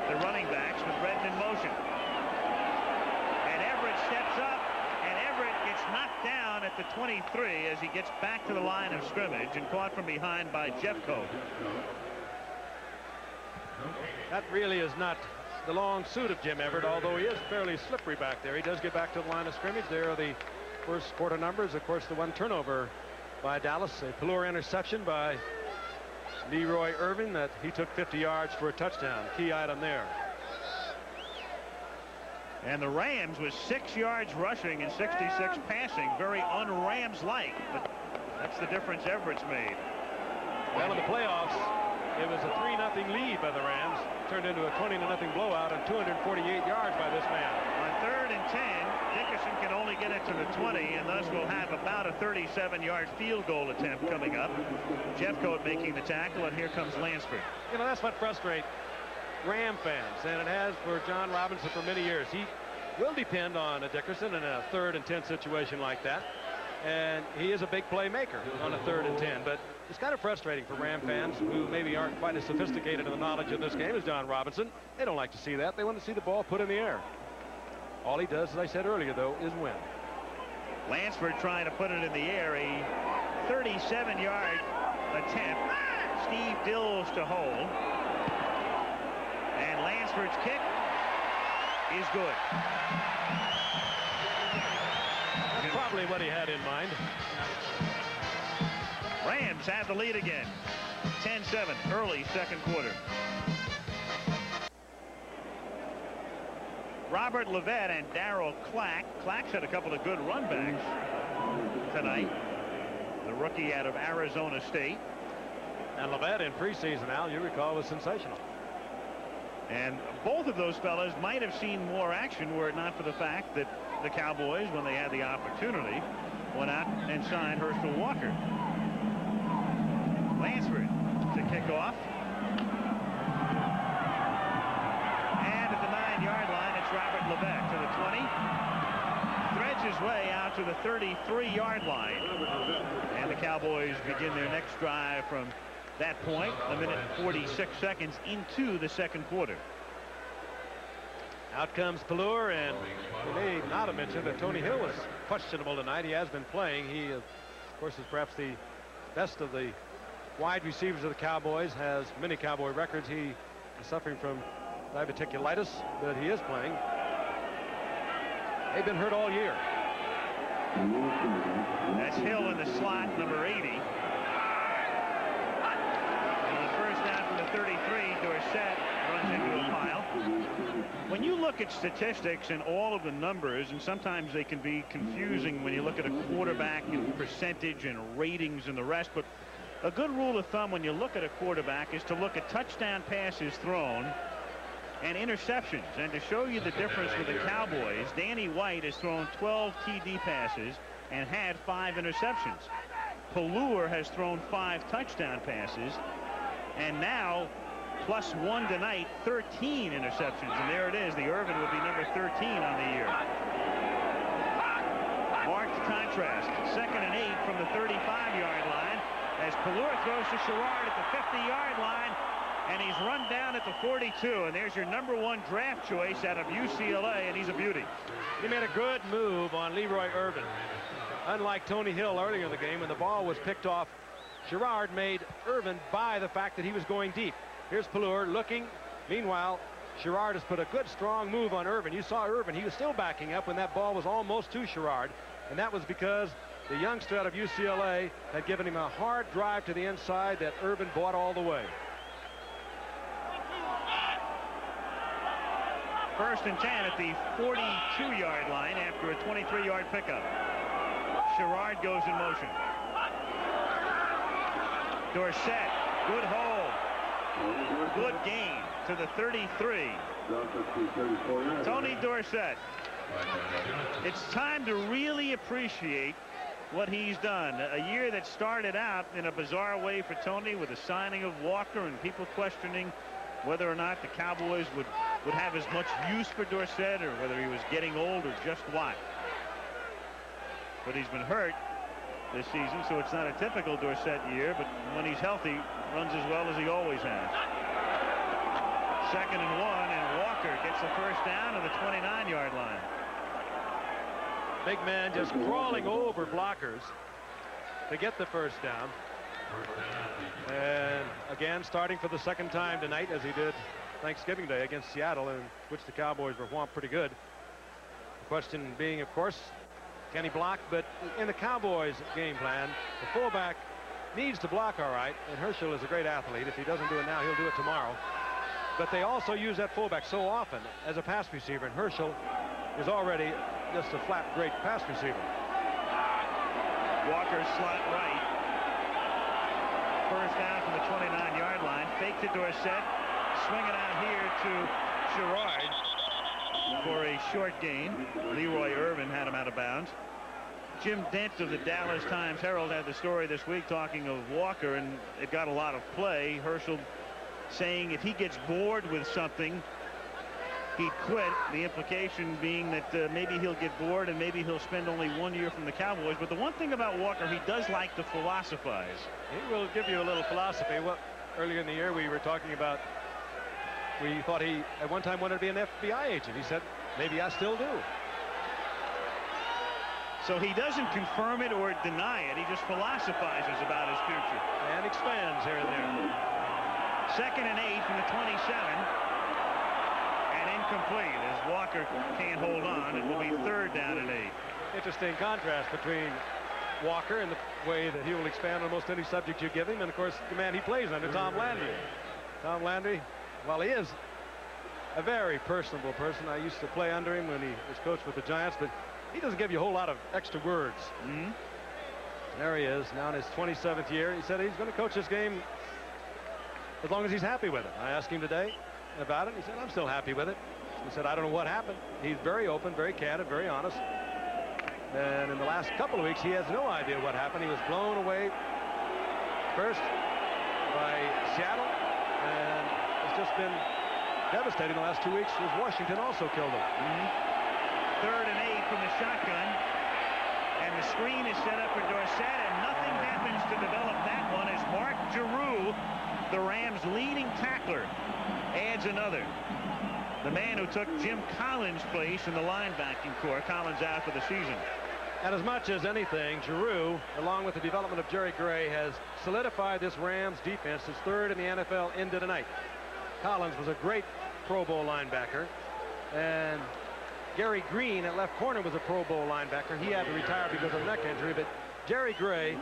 the running backs, with Redden in motion. And Everett steps up, and Everett gets knocked down at the 23 as he gets back to the line of scrimmage and caught from behind by Jeffcoat. That really is not the long suit of Jim Everett, although he is fairly slippery back there. He does get back to the line of scrimmage. There are the first quarter numbers. Of course, the one turnover by Dallas, a Pelluer interception by Leroy Irvin that he took 50 yards for a touchdown. Key item there. And the Rams with 6 yards rushing and 66 passing. Very un-Rams-like, but that's the difference Everett's made. Well, in the playoffs, it was a 3-0 lead by the Rams. Turned into a 20-0 blowout and 248 yards by this man. On 3rd and 10, Dickerson can only get it to the 20, and thus will have about a 37-yard field goal attempt coming up. Jeffcoat making the tackle, and here comes Lansford. You know, that's what frustrates Ram fans, and it has for John Robinson for many years. He will depend on a Dickerson in a 3rd and 10 situation like that, and he is a big playmaker on a 3rd and 10, but it's kind of frustrating for Ram fans who maybe aren't quite as sophisticated in the knowledge of this game as John Robinson. They don't like to see that. They want to see the ball put in the air. All he does, as I said earlier, though, is win. Lansford trying to put it in the air, a 37-yard attempt. Steve Dills to hold. And Lansford's kick is good. That's probably what he had in mind. Rams have the lead again. 10-7, early second quarter. Robert Levette and Darryl Clack. Clack's had a couple of good run backs tonight. The rookie out of Arizona State. And Levette in preseason, Al, you recall, was sensational. And both of those fellas might have seen more action were it not for the fact that the Cowboys, when they had the opportunity, went out and signed Herschel Walker. Lansford to kick off. And at the 9-yard line, it's Robert Levette to the 20. Threads his way out to the 33-yard line. And the Cowboys begin their next drive from that point, a minute and 46 seconds into the second quarter. Out comes Pelluer, and we may not have mentioned that Tony Hill was questionable tonight. He has been playing. He, of course, is perhaps the best of the wide receivers of the Cowboys, has many Cowboy records. He is suffering from diverticulitis, but he is playing. They've been hurt all year. That's Hill in the slot, number 80. And the first down from the 33, Dorsett runs into a pile. When you look at statistics and all of the numbers, and sometimes they can be confusing when you look at a quarterback and percentage and ratings and the rest, but a good rule of thumb when you look at a quarterback is to look at touchdown passes thrown and interceptions. And to show you the difference with the Cowboys, Danny White has thrown 12 TD passes and had 5 interceptions. Pelluer has thrown 5 touchdown passes, and now +1 tonight, 13 interceptions. And there it is. The Irvin will be number 13 on the year. Marked contrast. 2nd and 8 from the 35-yard line as Pelluer throws to Sherrard at the 50-yard line, and he's run down at the 42. And there's your number 1 draft choice out of UCLA, and he's a beauty. He made a good move on Leroy Irvin. Unlike Tony Hill earlier in the game, when the ball was picked off, Sherrard made Irvin buy the fact that he was going deep. Here's Pelluer looking, Meanwhile, Sherrard has put a good strong move on Irvin. You saw Irvin. He was still backing up when that ball was almost to Sherrard. And that was because the youngster out of UCLA had given him a hard drive to the inside that Irvin bought all the way. First and 10 at the 42-yard line after a 23-yard pickup. Sherrard goes in motion. Dorsett, good hold. Good gain to the 33. Tony Dorsett. It's time to really appreciate what he's done. A year that started out in a bizarre way for Tony with the signing of Walker and people questioning whether or not the Cowboys would have as much use for Dorsett or whether he was getting old or just what. But he's been hurt this season, so it's not a typical Dorsett year, but when he's healthy, runs as well as he always has. 2nd and 1, and Walker gets the first down to the 29-yard line. Big man just crawling over blockers to get the first down. And again, starting for the second time tonight, as he did Thanksgiving Day against Seattle, in which the Cowboys were whomped pretty good. The question being, of course, can he block? But in the Cowboys game plan, the fullback needs to block all right, and Herschel is a great athlete. If he doesn't do it now, he'll do it tomorrow. But they also use that fullback so often as a pass receiver, and Herschel is already just a flat great pass receiver. Walker slot right. First down from the 29-yard line. Fake to Dorsett. Swing it out here to Sherrard for a short gain. Leroy Irvin had him out of bounds. Jim Dent of the Dallas Times-Herald had the story this week talking of Walker, and it got a lot of play. Herschel saying if he gets bored with something, he'd quit. The implication being that maybe he'll get bored and maybe he'll spend only 1 year from the Cowboys. But the one thing about Walker, he does like to philosophize. He will give you a little philosophy. Well, earlier in the year we were talking about, we thought he at one time wanted to be an FBI agent. He said, maybe I still do. So he doesn't confirm it or deny it. He just philosophizes about his future. And expands here and there. 2nd and 8 from the 27. And incomplete as Walker can't hold on. It will be 3rd down and 8. Interesting contrast between Walker and the way that he will expand on almost any subject you give him, and of course the man he plays under, Tom Landry. Tom Landry, well, he is a very personable person. I used to play under him when he was coached with the Giants, but he doesn't give you a whole lot of extra words. There he is, now in his 27th year. He said he's going to coach this game as long as he's happy with it. I asked him today about it. He said, I'm still happy with it. He said, I don't know what happened. He's very open, very candid, very honest. And in the last couple of weeks, he has no idea what happened. He was blown away first by Seattle, and it's just been devastating the last 2 weeks as Washington also killed him. 3rd and 8 from the shotgun. And the screen is set up for Dorsett, and nothing happens to develop that one as Mark Giroux, the Rams' leading tackler, adds another. The man who took Jim Collins' place in the linebacking corps. Collins out for the season. And as much as anything, Giroux, along with the development of Jerry Gray, has solidified this Rams defense. It's 3rd in the NFL into tonight. Collins was a great Pro Bowl linebacker, and Gary Green at left corner was a Pro Bowl linebacker. He had to retire because of a neck injury, but Jerry Gray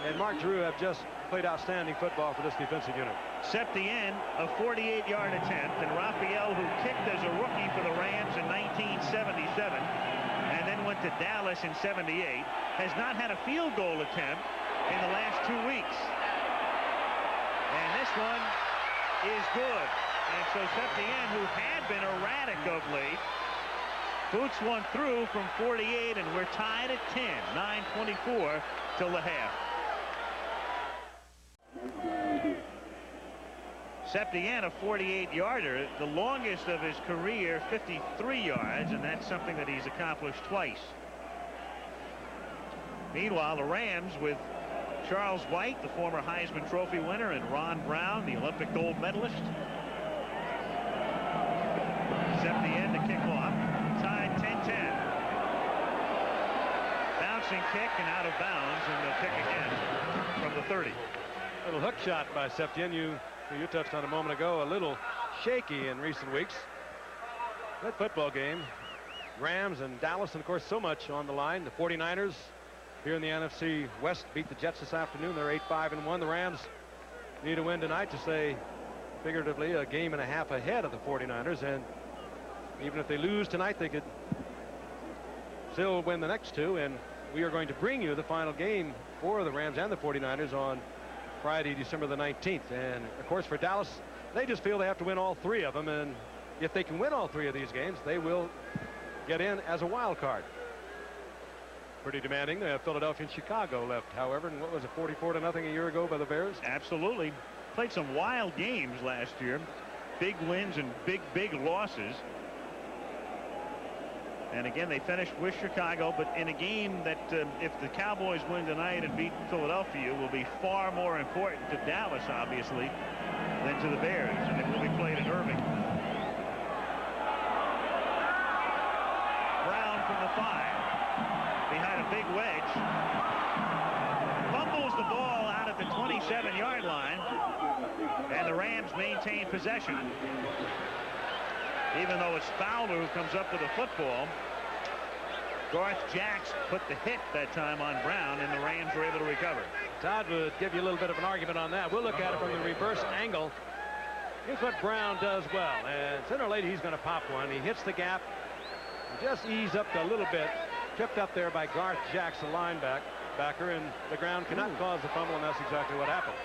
and Mark Giroux have just played outstanding football for this defensive unit. Septien, a 48-yard attempt, and Raphael, who kicked as a rookie for the Rams in 1977 and then went to Dallas in 78, has not had a field goal attempt in the last 2 weeks. And this one is good. And so Septien, who had been erratic of late, boots one through from 48, and we're tied at 10. 9:24 till the half. Septien, a 48-yarder, the longest of his career, 53 yards, and that's something that he's accomplished twice. Meanwhile, the Rams with Charles White, the former Heisman Trophy winner, and Ron Brown, the Olympic gold medalist. Septien to kick off, tied 10-10. Bouncing kick and out of bounds, and they'll kick again from the 30. Little hook shot by Septien. You touched on a moment ago, a little shaky in recent weeks. That football game. Rams and Dallas, and of course so much on the line. The 49ers here in the NFC West beat the Jets this afternoon. They're 8-5-1. The Rams need a win tonight to stay figuratively a game and a half ahead of the 49ers, and even if they lose tonight, they could still win the next two. And we are going to bring you the final game for the Rams and the 49ers on Friday, December the 19th. And of course for Dallas, they just feel they have to win all three of them, and if they can win all three of these games, they will get in as a wild card. Pretty demanding. Philadelphia and Chicago left, however, and what was it, 44-0 a year ago by the Bears? Absolutely. Played some wild games last year. Big wins and big losses. And again, they finished with Chicago, but in a game that if the Cowboys win tonight and beat Philadelphia will be far more important to Dallas, obviously, than to the Bears. And it will be played in Irving. Brown from the 5. Behind a big wedge. Fumbles the ball out at the 27-yard line. And the Rams maintain possession. Even though it's Pelluer who comes up with the football. Garth Jacks put the hit that time on Brown, and the Rams were able to recover. Todd would give you a little bit of an argument on that. We'll look at it from the reverse angle. Here's what Brown does well. And sooner or later, he's going to pop one. He hits the gap. Just ease up a little bit. Tripped up there by Garth Jacks, the linebacker, and the ground cannot cause the fumble, and that's exactly what happened.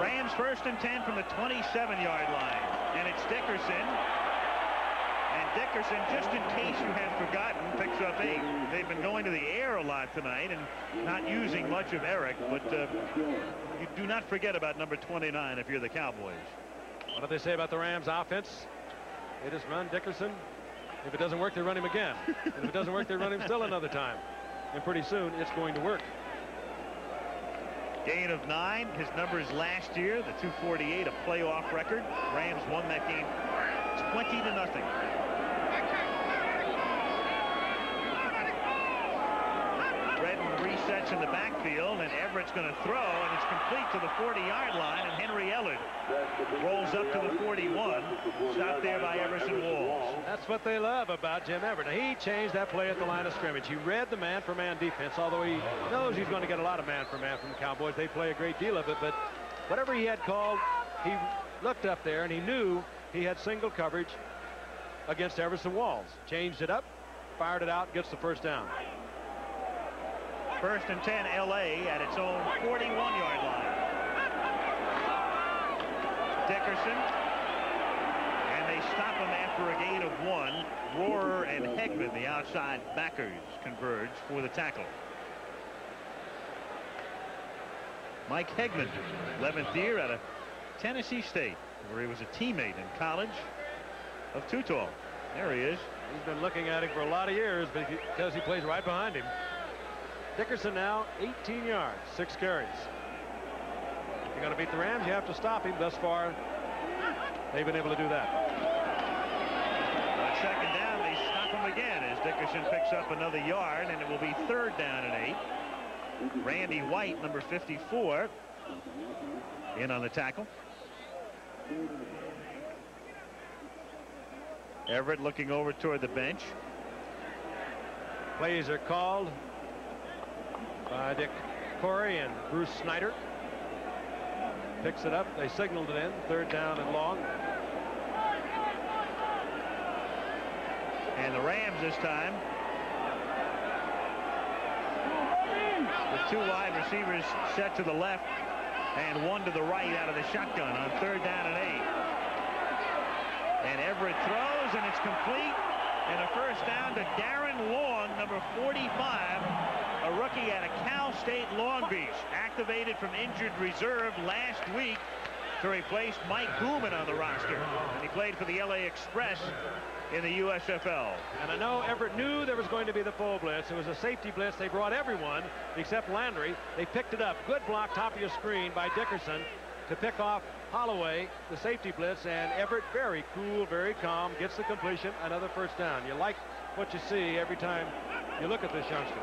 Rams 1st and 10 from the 27-yard line, and it's Dickerson. And Dickerson, just in case you had forgotten, picks up 8. They've been going to the air a lot tonight and not using much of Eric, but you do not forget about number 29 if you're the Cowboys. What do they say about the Rams offense? They just run Dickerson. If it doesn't work, they run him again. And if it doesn't work, they run him still another time. And pretty soon, it's going to work. Gain of 9. His numbers last year, the 248, a playoff record. Rams won that game 20-0. Redden resets in the backfield, and Everett's going to throw, and it's complete to the 40-yard line, and Henry Ellard rolls up to the 41. Stopped there by Everson Walls. That's what they love about Jim Everett. Now, he changed that play at the line of scrimmage. He read the man-for-man defense, although he knows he's going to get a lot of man-for-man from the Cowboys. They play a great deal of it, but whatever he had called, he looked up there, and he knew he had single coverage against Everson Walls. Changed it up, fired it out, gets the first down. 1st and 10, L.A. at its own 41-yard line. Dickerson, and they stop him after a gain of 1. Rohrer and Hegman, the outside backers, converge for the tackle. Mike Hegman, 11th year out of Tennessee State, where he was a teammate in college of Tutal. There he is. He's been looking at him for a lot of years because he plays right behind him. Dickerson now 18 yards, 6 carries. If you're going to beat the Rams, you have to stop him. Thus far, they've been able to do that. On 2nd down, they stop him again as Dickerson picks up another yard, and it will be 3rd down and 8. Randy White, number 54, in on the tackle. Everett looking over toward the bench. Plays are called by Dick Corey and Bruce Snyder. Picks it up. They signaled it in. 3rd down and long. And the Rams this time with 2 wide receivers set to the left and 1 to the right out of the shotgun on 3rd down and 8. And Everett throws, and it's complete, and a first down to Darren Long, number 45, a rookie out of Cal State Long Beach, activated from injured reserve last week to replace Mike Gooman on the roster, and he played for the LA Express in the USFL. And I know Everett knew there was going to be the full blitz. It was a safety blitz. They brought everyone except Landry. They picked it up. Good block, top of your screen by Dickerson to pick off Holloway, the safety blitz, and Everett, very cool, very calm, gets the completion, another first down. You like what you see every time you look at this youngster.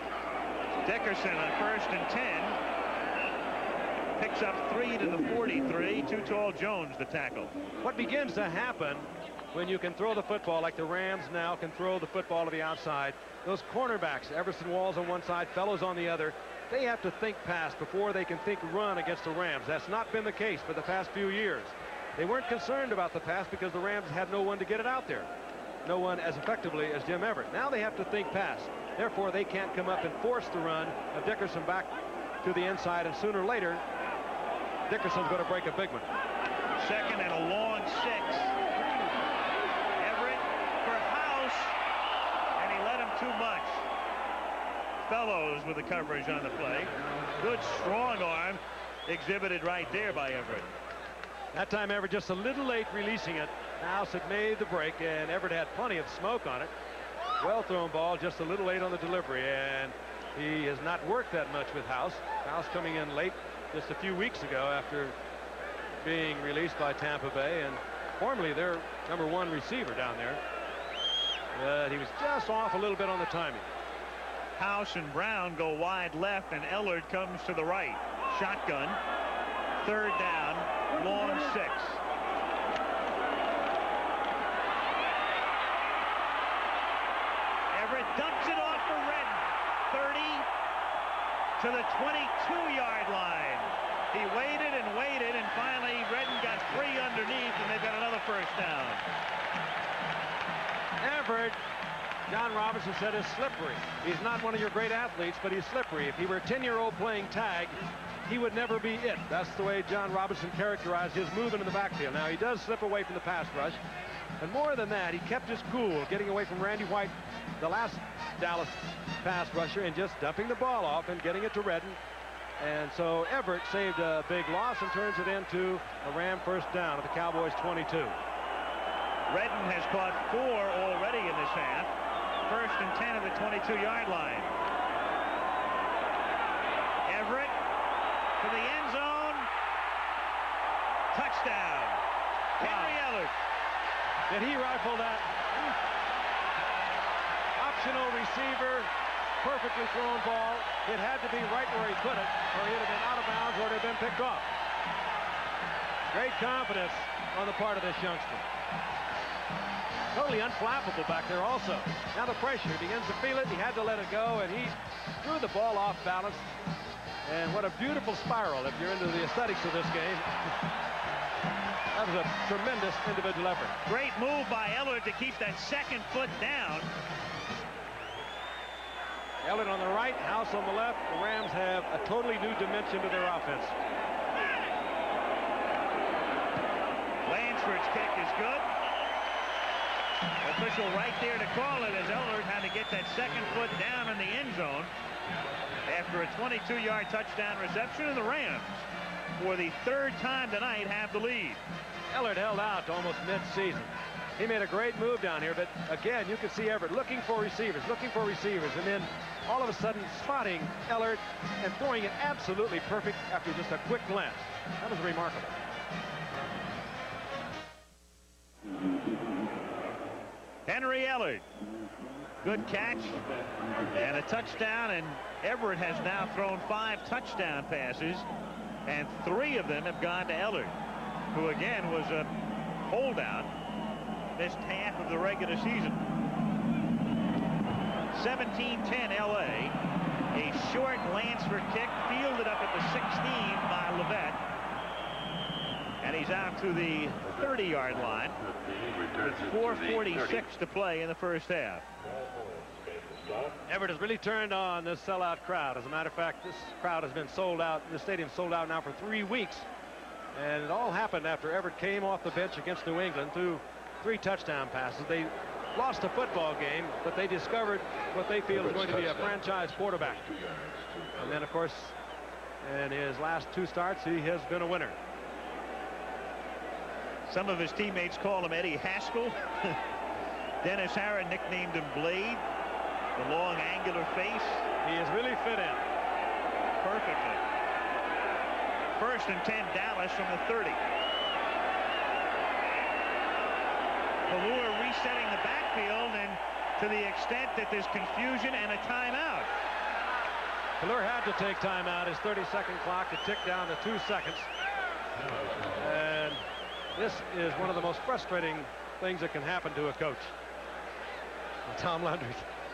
Dickerson on 1st and 10. picks up 3 to the 43. Too tall Jones the tackle. What begins to happen when you can throw the football like the Rams now can throw the football to the outside, those cornerbacks, Everson Walls on one side, Fellows on the other, they have to think pass before they can think run against the Rams. That's not been the case for the past few years. They weren't concerned about the pass because the Rams had no one to get it out there. No one as effectively as Jim Everett. Now they have to think pass. Therefore, they can't come up and force the run of Dickerson back to the inside, and sooner or later, Dickerson's going to break a big one. Second and a long 6. Everett for House, and he let him too much. Fellows with the coverage on the play. Good strong arm exhibited right there by Everett. That time Everett just a little late releasing it. House had made the break, and Everett had plenty of smoke on it. Well thrown ball, just a little late on the delivery, and he has not worked that much with House. House coming in late just a few weeks ago after being released by Tampa Bay, and formerly their #1 receiver down there. But he was just off a little bit on the timing. House and Brown go wide left, and Ellard comes to the right. Shotgun. Third down, long 6. Everett dumps it off for Redden. 30 to the 22-yard line. He waited and waited, and finally Redden got 3 underneath, and they've got another first down. Everett, John Robinson said, is slippery. He's not one of your great athletes, but he's slippery. If he were a 10-year-old playing tag, he would never be it. That's the way John Robinson characterized his movement in the backfield. Now, he does slip away from the pass rush, but more than that, he kept his cool, getting away from Randy White, the last Dallas pass rusher, and just dumping the ball off and getting it to Redden. And so Everett saved a big loss and turns it into a Ram first down at the Cowboys 22. Redden has caught 4 already in this half. First and 10 at the 22-yard line. Everett to the end zone. Touchdown. Henry Ellard. Did he rifle that? Optional receiver, perfectly thrown ball. It had to be right where he put it, or he'd have been out of bounds, or it would have been picked off. Great confidence on the part of this youngster. Totally unflappable back there also. Now the pressure, he begins to feel it. He had to let it go, and he threw the ball off balance. And what a beautiful spiral if you're into the aesthetics of this game. That was a tremendous individual effort. Great move by Ellard to keep that second foot down. Ellard on the right, House on the left. The Rams have a totally new dimension to their offense. Lansford's kick is good. Official right there to call it as Ellard had to get that second foot down in the end zone after a 22-yard touchdown reception, and the Rams, for the 3rd time tonight, have the lead. Ellard held out to almost mid-season. He made a great move down here, but again, you can see Everett looking for receivers, and then all of a sudden spotting Ellard and throwing it absolutely perfect after just a quick glance. That was remarkable. Henry Ellard. Good catch and a touchdown, and Everett has now thrown 5 touchdown passes, and 3 of them have gone to Ellard, who again was a holdout, missed half of the regular season. 17-10 LA. A short Lansford kick fielded up at the 16 by Levette. And he's out to the 30-yard line with 4:46 to play in the first half. Everett has really turned on this sellout crowd. As a matter of fact, this crowd has been sold out. The stadium sold out now for 3 weeks. And it all happened after Everett came off the bench against New England, threw 3 touchdown passes. They lost a football game, but they discovered what they feel is going to be a franchise quarterback. And then, of course, in his last 2 starts, he has been a winner. Some of his teammates call him Eddie Haskell. Dennis Harrod nicknamed him Blade. The long angular face. He has really fit in perfectly. First and 10 Dallas from the 30. Pelluer resetting the backfield, and to the extent that there's confusion and a timeout. Pelluer had to take time out. His 30-second clock had ticked down to 2 seconds. And this is one of the most frustrating things that can happen to a coach. And Tom Landry,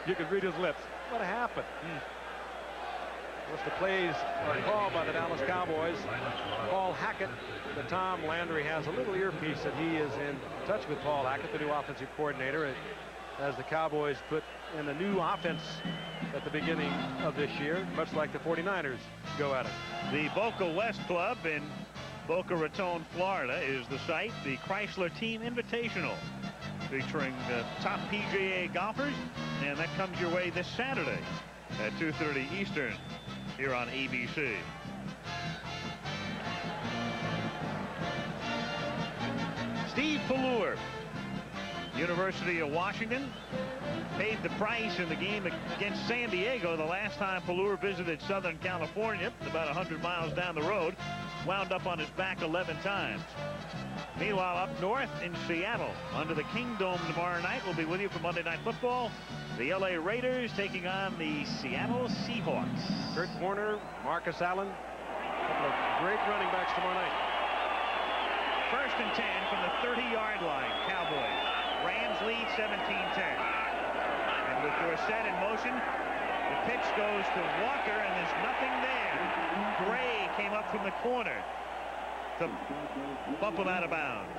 you could read his lips. What happened? Once the plays are called by the Dallas Cowboys, Paul Hackett, the Tom Landry has a little earpiece that he is in touch with Paul Hackett, the new offensive coordinator, as the Cowboys put in a new offense at the beginning of this year, much like the 49ers go at it. The Boca West Club in Boca Raton, Florida is the site. The Chrysler Team Invitational, featuring the top PGA golfers, and that comes your way this Saturday at 2:30 Eastern here on ABC. Steve Pelluer, University of Washington, paid the price in the game against San Diego the last time Pelluer visited Southern California, about 100 miles down the road. Wound up on his back 11 times. Meanwhile, up north in Seattle, under the Kingdome tomorrow night, we'll be with you for Monday Night Football. The LA Raiders taking on the Seattle Seahawks. Kurt Warner, Marcus Allen, a couple of great running backs tomorrow night. 1st and 10 from the 30-yard line. Cowboys. Rams lead 17-10. And with Dorsett in motion, the pitch goes to Walker, and there's nothing there. Gray came up from the corner to bump him out of bounds.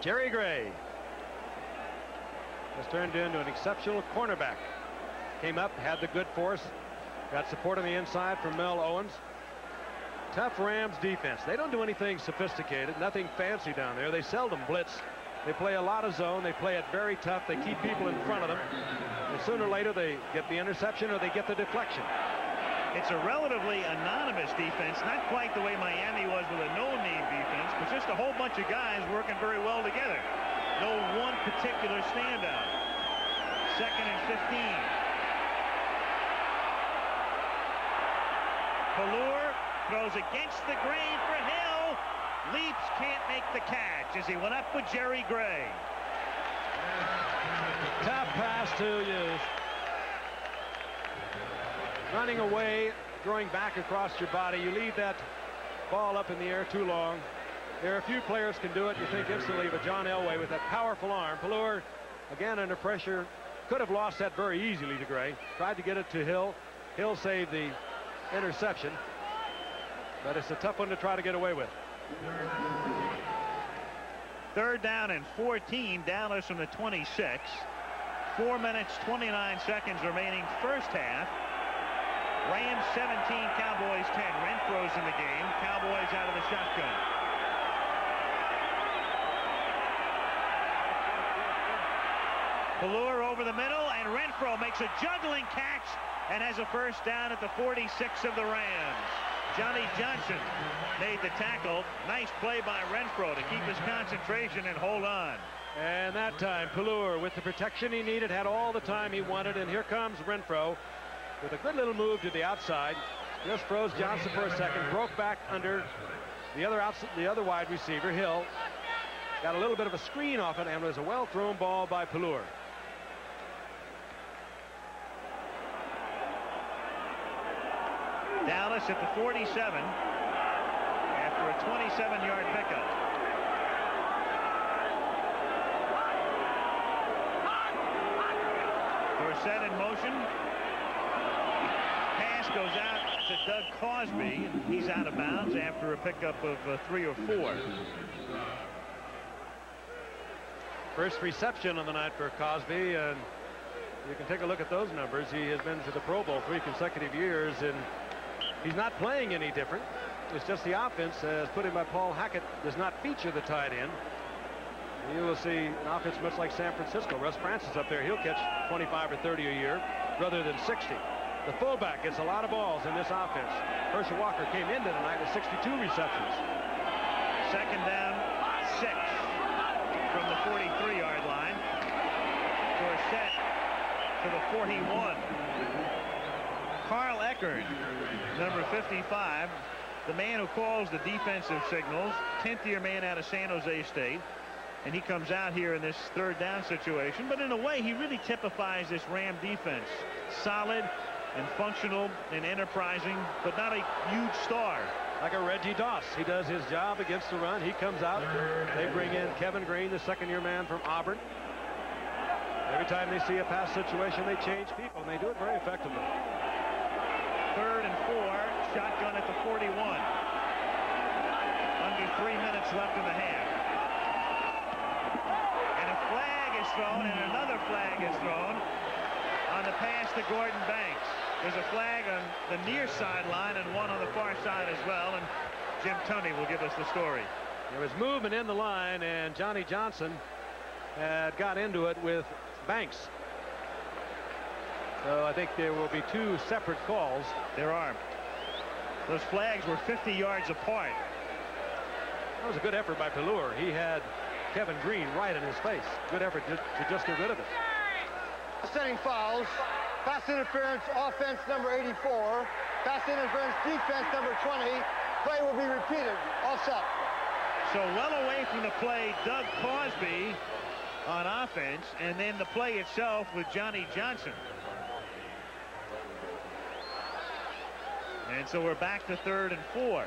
Jerry Gray has turned into an exceptional cornerback. Came up, had the good force, got support on the inside from Mel Owens. Tough Rams defense. They don't do anything sophisticated, nothing fancy down there. They seldom blitz. They play a lot of zone. They play it very tough. They keep people in front of them. And sooner or later, they get the interception or they get the deflection. It's a relatively anonymous defense, not quite the way Miami was with a no-name defense, but just a whole bunch of guys working very well together. No one particular standout. 2nd and 15. Pelluer throws against the grain for Hill. Leaps, can't make the catch as he went up with Jerry Gray. Tough pass to use. Running away, throwing back across your body. You leave that ball up in the air too long. There are a few players can do it. You think instantly, but John Elway with that powerful arm. Pelluer, again under pressure, could have lost that very easily to Gray. Tried to get it to Hill. Hill saved the interception, but it's a tough one to try to get away with. 3rd down and 14. Dallas from the 26. 4 minutes 29 seconds remaining first half. Rams 17, Cowboys 10. Renfro's in the game. Cowboys out of the shotgun. Pelluer over the middle, and Renfro makes a juggling catch and has a first down at the 46 of the Rams. Johnny Johnson made the tackle. Nice play by Renfro to keep his concentration and hold on. And that time, Pelluer, with the protection he needed, had all the time he wanted. And here comes Renfro with a good little move to the outside. Just froze Johnson for a second, broke back under the other wide receiver, Hill. Got a little bit of a screen off it, and it was a well-thrown ball by Pelluer. Dallas at the 47 after a 27-yard pickup. Dorsett in motion. Pass goes out to Doug Cosby, and he's out of bounds after a pickup of 3 or 4. First reception on the night for Cosby, and you can take a look at those numbers. He has been to the Pro Bowl 3 consecutive years, and he's not playing any different. It's just the offense, as put in by Paul Hackett, does not feature the tight end. You will see an offense much like San Francisco. Russ Francis up there, he'll catch 25 or 30 a year rather than 60. The fullback gets a lot of balls in this offense. Herschel Walker came into tonight with 62 receptions. 2nd down, 6 from the 43-yard line. Dorsett to the 41. Carl Eckert, number 55, the man who calls the defensive signals, 10th-year man out of San Jose State. And he comes out here in this 3rd down situation. But in a way, he really typifies this Ram defense. Solid, and functional and enterprising, but not a huge star. Like a Reggie Doss. He does his job against the run. He comes out. They bring in Kevin Green, the second-year man from Auburn. Every time they see a pass situation, they change people, and they do it very effectively. 3rd and 4, shotgun at the 41. Under 3 minutes left in the half. And a flag is thrown, and another flag is thrown on the pass to Gordon Banks. There's a flag on the near sideline and one on the far side as well, and Jim Tunney will give us the story. There was movement in the line, and Johnny Johnson had got into it with Banks. So I think there will be 2 separate calls. There are. Those flags were 50 yards apart. That was a good effort by Pelluer. He had Kevin Green right in his face. Good effort to just get rid of it. Setting fouls. Pass interference, offense number 84. Pass interference, defense number 20. Play will be repeated. Offset. So well away from the play, Doug Cosby on offense, and then the play itself with Johnny Johnson. And so we're back to 3rd and 4.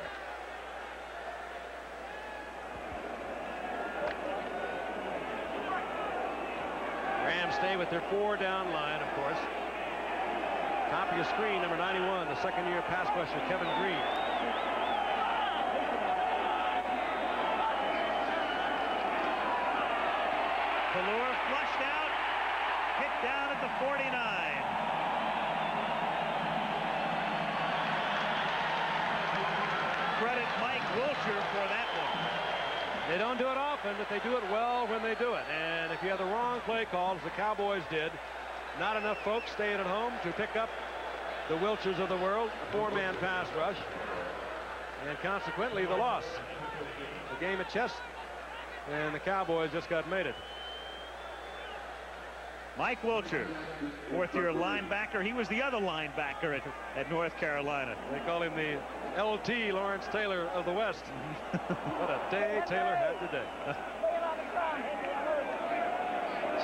Rams stay with their 4-down line, of course. Top of your screen, number 91, the second-year pass rusher, Kevin Green. Pelluer flushed out, hit down at the 49. Credit Mike Wilcher for that one. They don't do it often, but they do it well when they do it. And if you have the wrong play calls, the Cowboys did, not enough folks staying at home to pick up the Wilchers of the world, a 4-man pass rush, and consequently the loss. The game at chess, and the Cowboys just got mated. Mike Wilcher, 4th-year linebacker. He was the other linebacker at North Carolina. They call him the LT, Lawrence Taylor of the West. What a day Taylor had today.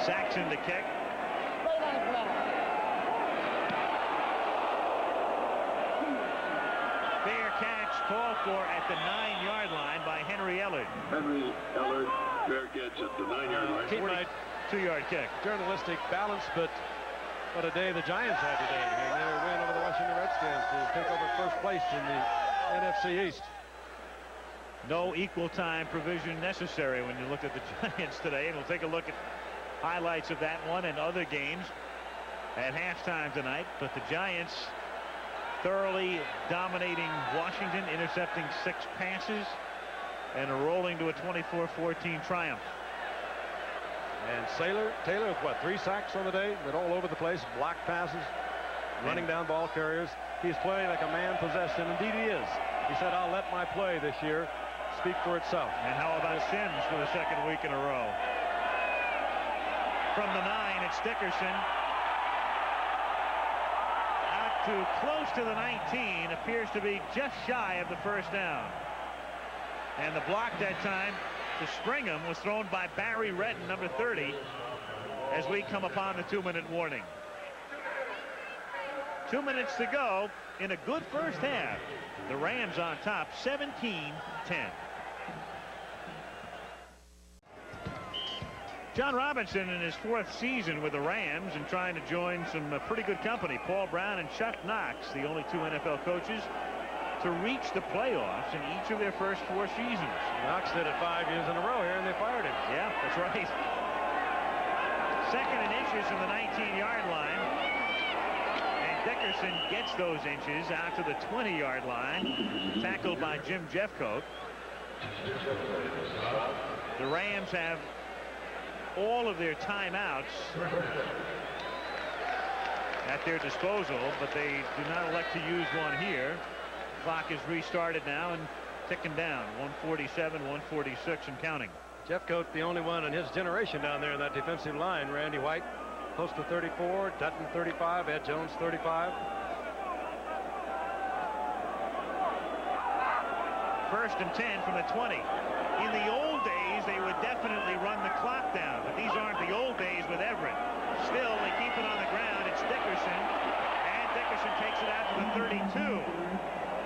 Saxon to kick. Fair catch called for at the 9-yard line by Henry Ellard. Henry Ellard, fair catch at the 9-yard line. 42-yard kick. Journalistic balance, but what a day the Giants had today. And they win over the Washington Redskins to take over first place in the NFC East. No equal time provision necessary when you look at the Giants today. And we'll take a look at highlights of that one and other games at halftime tonight. But the Giants thoroughly dominating Washington, intercepting 6 passes and rolling to a 24-14 triumph. And Taylor with what, 3 sacks on the day, but all over the place, blocked passes, running down ball carriers. He's playing like a man possessed, and indeed he is. He said, I'll let my play this year speak for itself. And how about Sims for the 2nd week in a row? From the 9, it's Dickerson. Out to close to the 19, appears to be just shy of the first down. And the block that time to Stringham was thrown by Barry Redden, number 30, as we come upon the 2-minute warning. 2 minutes to go in a good first half. The Rams on top, 17-10. John Robinson in his 4th season with the Rams and trying to join some pretty good company. Paul Brown and Chuck Knox, the only 2 NFL coaches to reach the playoffs in each of their first 4 seasons. Knox did it 5 years in a row here, and they fired him. Yeah, that's right. 2nd and inches from the 19-yard line. And Dickerson gets those inches out to the 20-yard line, tackled by Jim Jeffcoat. The Rams have all of their timeouts at their disposal, but they do not elect to use one here. Clock is restarted now and ticking down. 147, 146 and counting. Jeffcoat, the only one in his generation down there in that defensive line. Randy White close to 34, Dutton 35, Ed Jones 35. 1st and 10 from the 20. In the old days, they would definitely run the clock down, but these aren't the old days with Everett. Still, they keep it on the ground. It's Dickerson, and Dickerson Dickerson takes it out to the 32.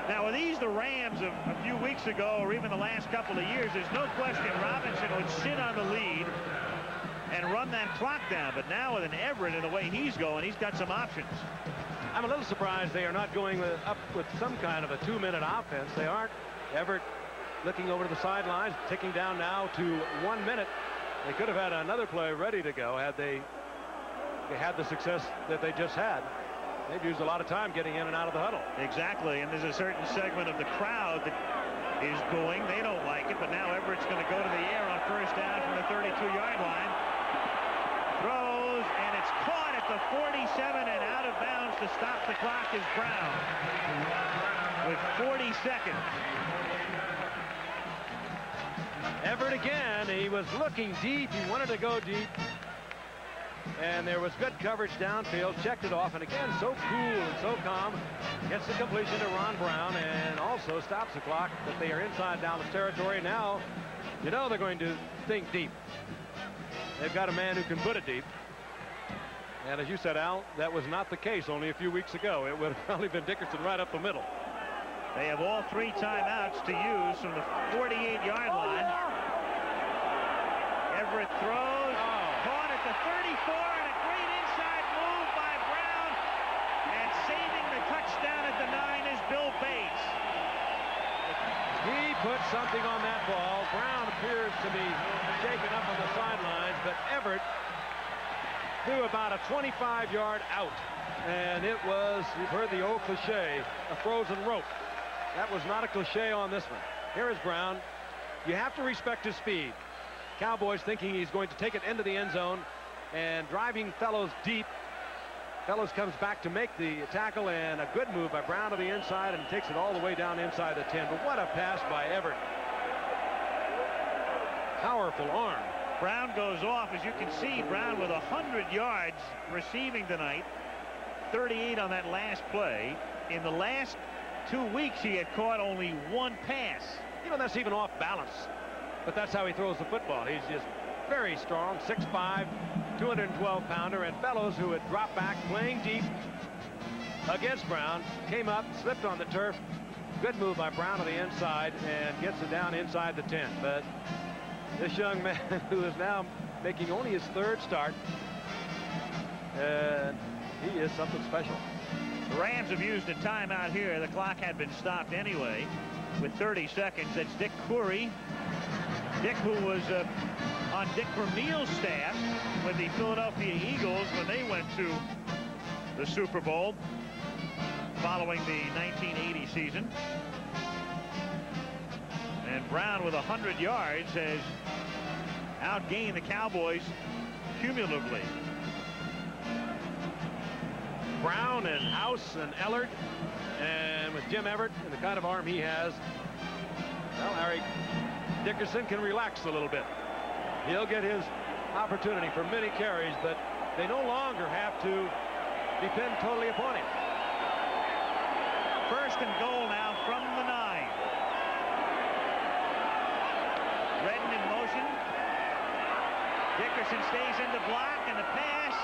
Now, with these, the Rams of a few weeks ago, or even the last couple of years, there's no question Robinson would sit on the lead and run that clock down. But now with an Everett and the way he's going, he's got some options. I'm a little surprised they are not going up with some kind of a 2-minute offense. They aren't. Everett looking over to the sidelines, ticking down now to 1 minute. They could have had another play ready to go had they had the success that they just had. They've used a lot of time getting in and out of the huddle. Exactly, and there's a certain segment of the crowd that is booing. They don't like it, but now Everett's going to go to the air on first down from the 32-yard line. Throws, and it's caught at the 47 and out of bounds to stop the clock is Brown with 40 seconds. Everett again. He was looking deep. He wanted to go deep. And there was good coverage downfield. Checked it off. And again, so cool and so calm. Gets the completion to Ron Brown and also stops the clock. But they are inside Dallas territory. Now, you know they're going to think deep. They've got a man who can put it deep. And as you said, Al, that was not the case only a few weeks ago. It would have probably been Dickerson right up the middle. They have all 3 timeouts to use from the 48-yard line. Everett throws, caught at the 34, and a great inside move by Brown. And saving the touchdown at the 9 is Bill Bates. He put something on that ball. Brown appears to be shaken up on the sidelines, but Everett threw about a 25-yard out. And it was, you've heard the old cliche, a frozen rope. That was not a cliche on this one. Here is Brown. You have to respect his speed. Cowboys thinking he's going to take it into the end zone and driving Fellows deep. Fellows comes back to make the tackle, and a good move by Brown to the inside and takes it all the way down inside the 10. But what a pass by Everett. Powerful arm. Brown goes off. As you can see, Brown with 100 yards receiving tonight. 38 on that last play. In the last 2 weeks, he had caught only 1 pass. You know, that's even off balance. But that's how he throws the football. He's just very strong, 6'5", 212-pounder. And Fellows, who had dropped back, playing deep against Brown, came up, slipped on the turf. Good move by Brown on the inside and gets it down inside the 10. But this young man, who is now making only his 3rd start, and he is something special. The Rams have used a timeout here. The clock had been stopped anyway with 30 seconds. That's Dick Coury. Dick, who was on Dick Vermeil's staff with the Philadelphia Eagles when they went to the Super Bowl following the 1980 season. And Brown, with 100 yards, has outgained the Cowboys cumulatively. Brown and House and Ellard, and with Jim Everett and the kind of arm he has, well, Harry, Dickerson can relax a little bit. He'll get his opportunity for many carries, but they no longer have to depend totally upon him. 1st and goal now from the 9. Redden in motion. Dickerson stays in the block, and the pass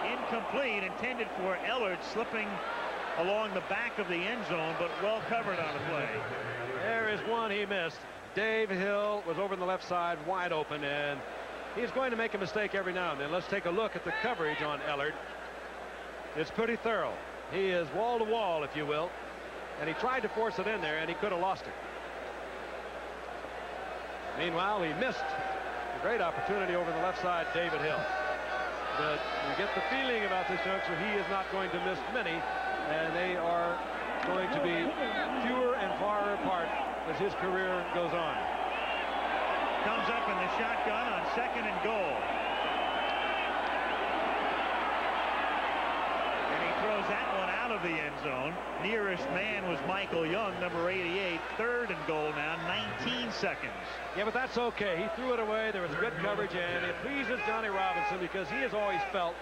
incomplete, intended for Ellard, slipping along the back of the end zone, but well covered on the play. There is one he missed. Dave Hill was over on the left side, wide open, and he's going to make a mistake every now and then. Let's take a look at the coverage on Ellard. It's pretty thorough. He is wall to wall, if you will, and he tried to force it in there, and he could have lost it. Meanwhile, he missed a great opportunity over the left side, David Hill. But you get the feeling about this youngster, he is not going to miss many, and they are going to be fewer and far apart as his career goes on. Comes up in the shotgun on 2nd and goal. And he throws that one out of the end zone. Nearest man was Michael Young, number 88. 3rd and goal now, 19 seconds. Yeah, but that's okay. He threw it away. There was good coverage, and it pleases Johnny Robinson because he has always felt,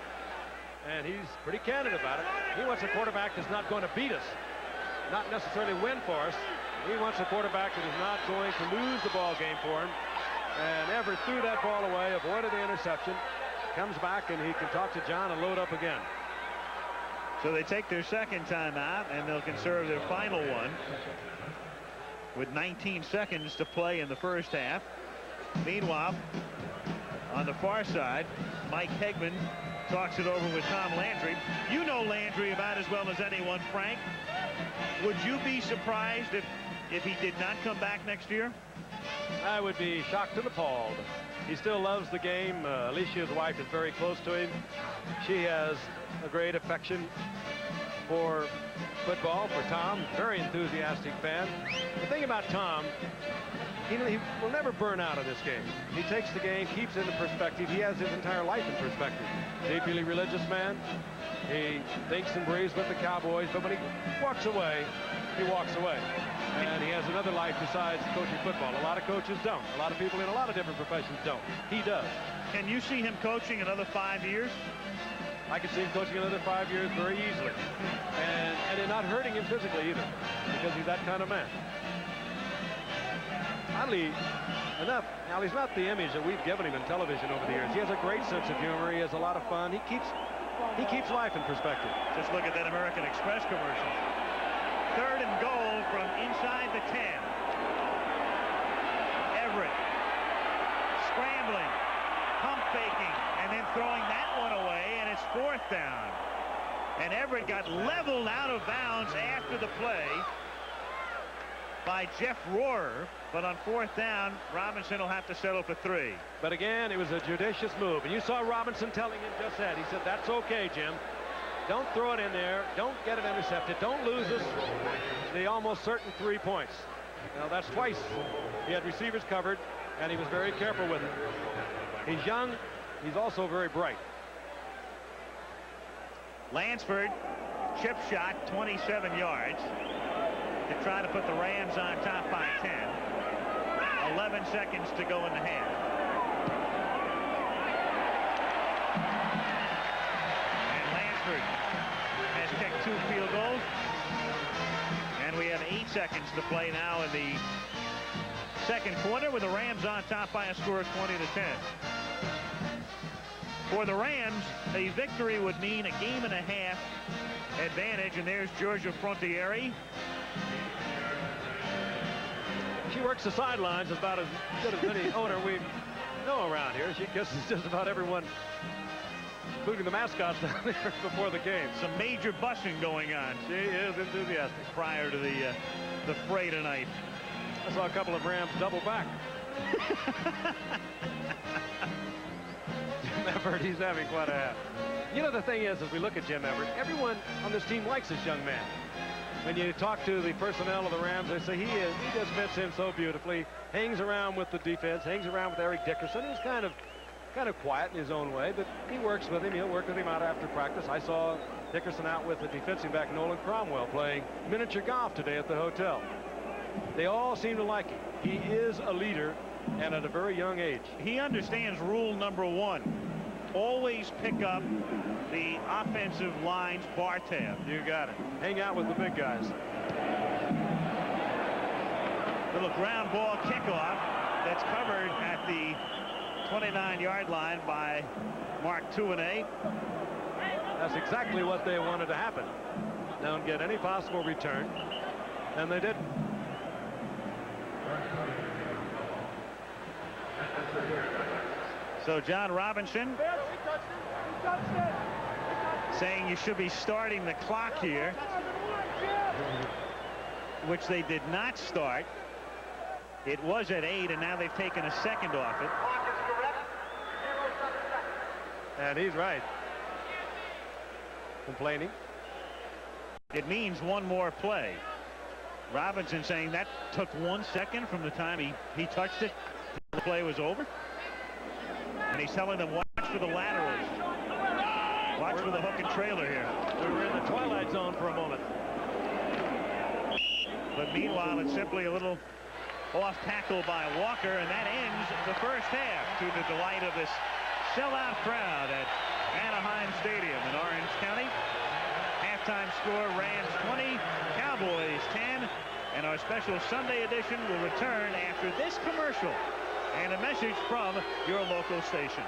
and he's pretty candid about it, he wants a quarterback that's not going to beat us, not necessarily win for us. He wants a quarterback that is not going to lose the ball game for him. And Everett threw that ball away, avoided the interception, comes back, and he can talk to John and load up again. So they take their second timeout, and they'll conserve their final one with 19 seconds to play in the first half. Meanwhile, on the far side, Mike Hegman talks it over with Tom Landry. You know Landry about as well as anyone, Frank. Would you be surprised if he did not come back next year? I would be shocked and appalled. He still loves the game. Alicia, his wife, is very close to him. She has a great affection for football, for Tom. Very enthusiastic fan. The thing about Tom, he will never burn out of this game. He takes the game, keeps it in perspective. He has his entire life in perspective. Deeply religious man. He thinks and breathes with the Cowboys, but when he walks away, he walks away. And he has another life besides coaching football. A lot of coaches don't. A lot of people in a lot of different professions don't. He does. Can you see him coaching another 5 years? I could see him coaching another 5 years very easily. And it not hurting him physically either, because he's that kind of man. Oddly enough, now he's not the image that we've given him in television over the years. He has a great sense of humor. He has a lot of fun. He keeps life in perspective. Just look at that American Express commercial. 3rd and goal from inside the 10. Everett scrambling, pump faking, and then throwing that one away, and it's 4th down. And Everett got leveled out of bounds after the play by Jeff Rohrer, but on 4th down, Robinson will have to settle for 3. But again, it was a judicious move, and you saw Robinson telling him just that. He said, "That's okay, Jim. Don't throw it in there. Don't get it intercepted. Don't lose us the almost certain 3 points." Now, that's twice. He had receivers covered, and he was very careful with it. He's young. He's also very bright. Lansford, chip shot, 27 yards to try to put the Rams on top by 10. 11 seconds to go in the half. Has kicked 2 field goals, and we have 8 seconds to play now in the second quarter, with the Rams on top by a score of 20-10. For the Rams, a victory would mean a game-and-a-half advantage, and there's Georgia Frontiere. She works the sidelines about as good as any owner we know around here. She kisses just about everyone, including the mascots down there before the game. Some major bussing going on. She is enthusiastic. Prior to the fray tonight. I saw a couple of Rams double back. Jim Everett, he's having quite a half. You know, the thing is, as we look at Jim Everett, everyone on this team likes this young man. When you talk to the personnel of the Rams, they say he just fits in so beautifully. Hangs around with the defense, hangs around with Eric Dickerson. He's kind of quiet in his own way, but he works with him. He'll work with him out after practice. I saw Dickerson out with the defensive back Nolan Cromwell playing miniature golf today at the hotel. They all seem to like him. He is a leader, and at a very young age. He understands rule number 1. Always pick up the offensive line's bar tab. You got it. Hang out with the big guys. Little ground ball kickoff that's covered at the 29-yard line by Mark Tuinei. That's exactly what they wanted to happen. Don't get any possible return, and they didn't. So John Robinson saying you should be starting the clock here, which they did not start. It was at 8, and now they've taken a second off it. And he's right. Complaining. It means one more play. Robinson saying that took 1 second from the time he touched it. The play was over. And he's telling them, watch for the laterals. Watch for the hook and trailer here. We were in the twilight zone for a moment. But meanwhile, it's simply a little off tackle by Walker, and that ends the first half, to the delight of this sellout crowd at Anaheim Stadium in Orange County. Halftime score, Rams 20, Cowboys 10, and our special Sunday edition will return after this commercial and a message from your local station.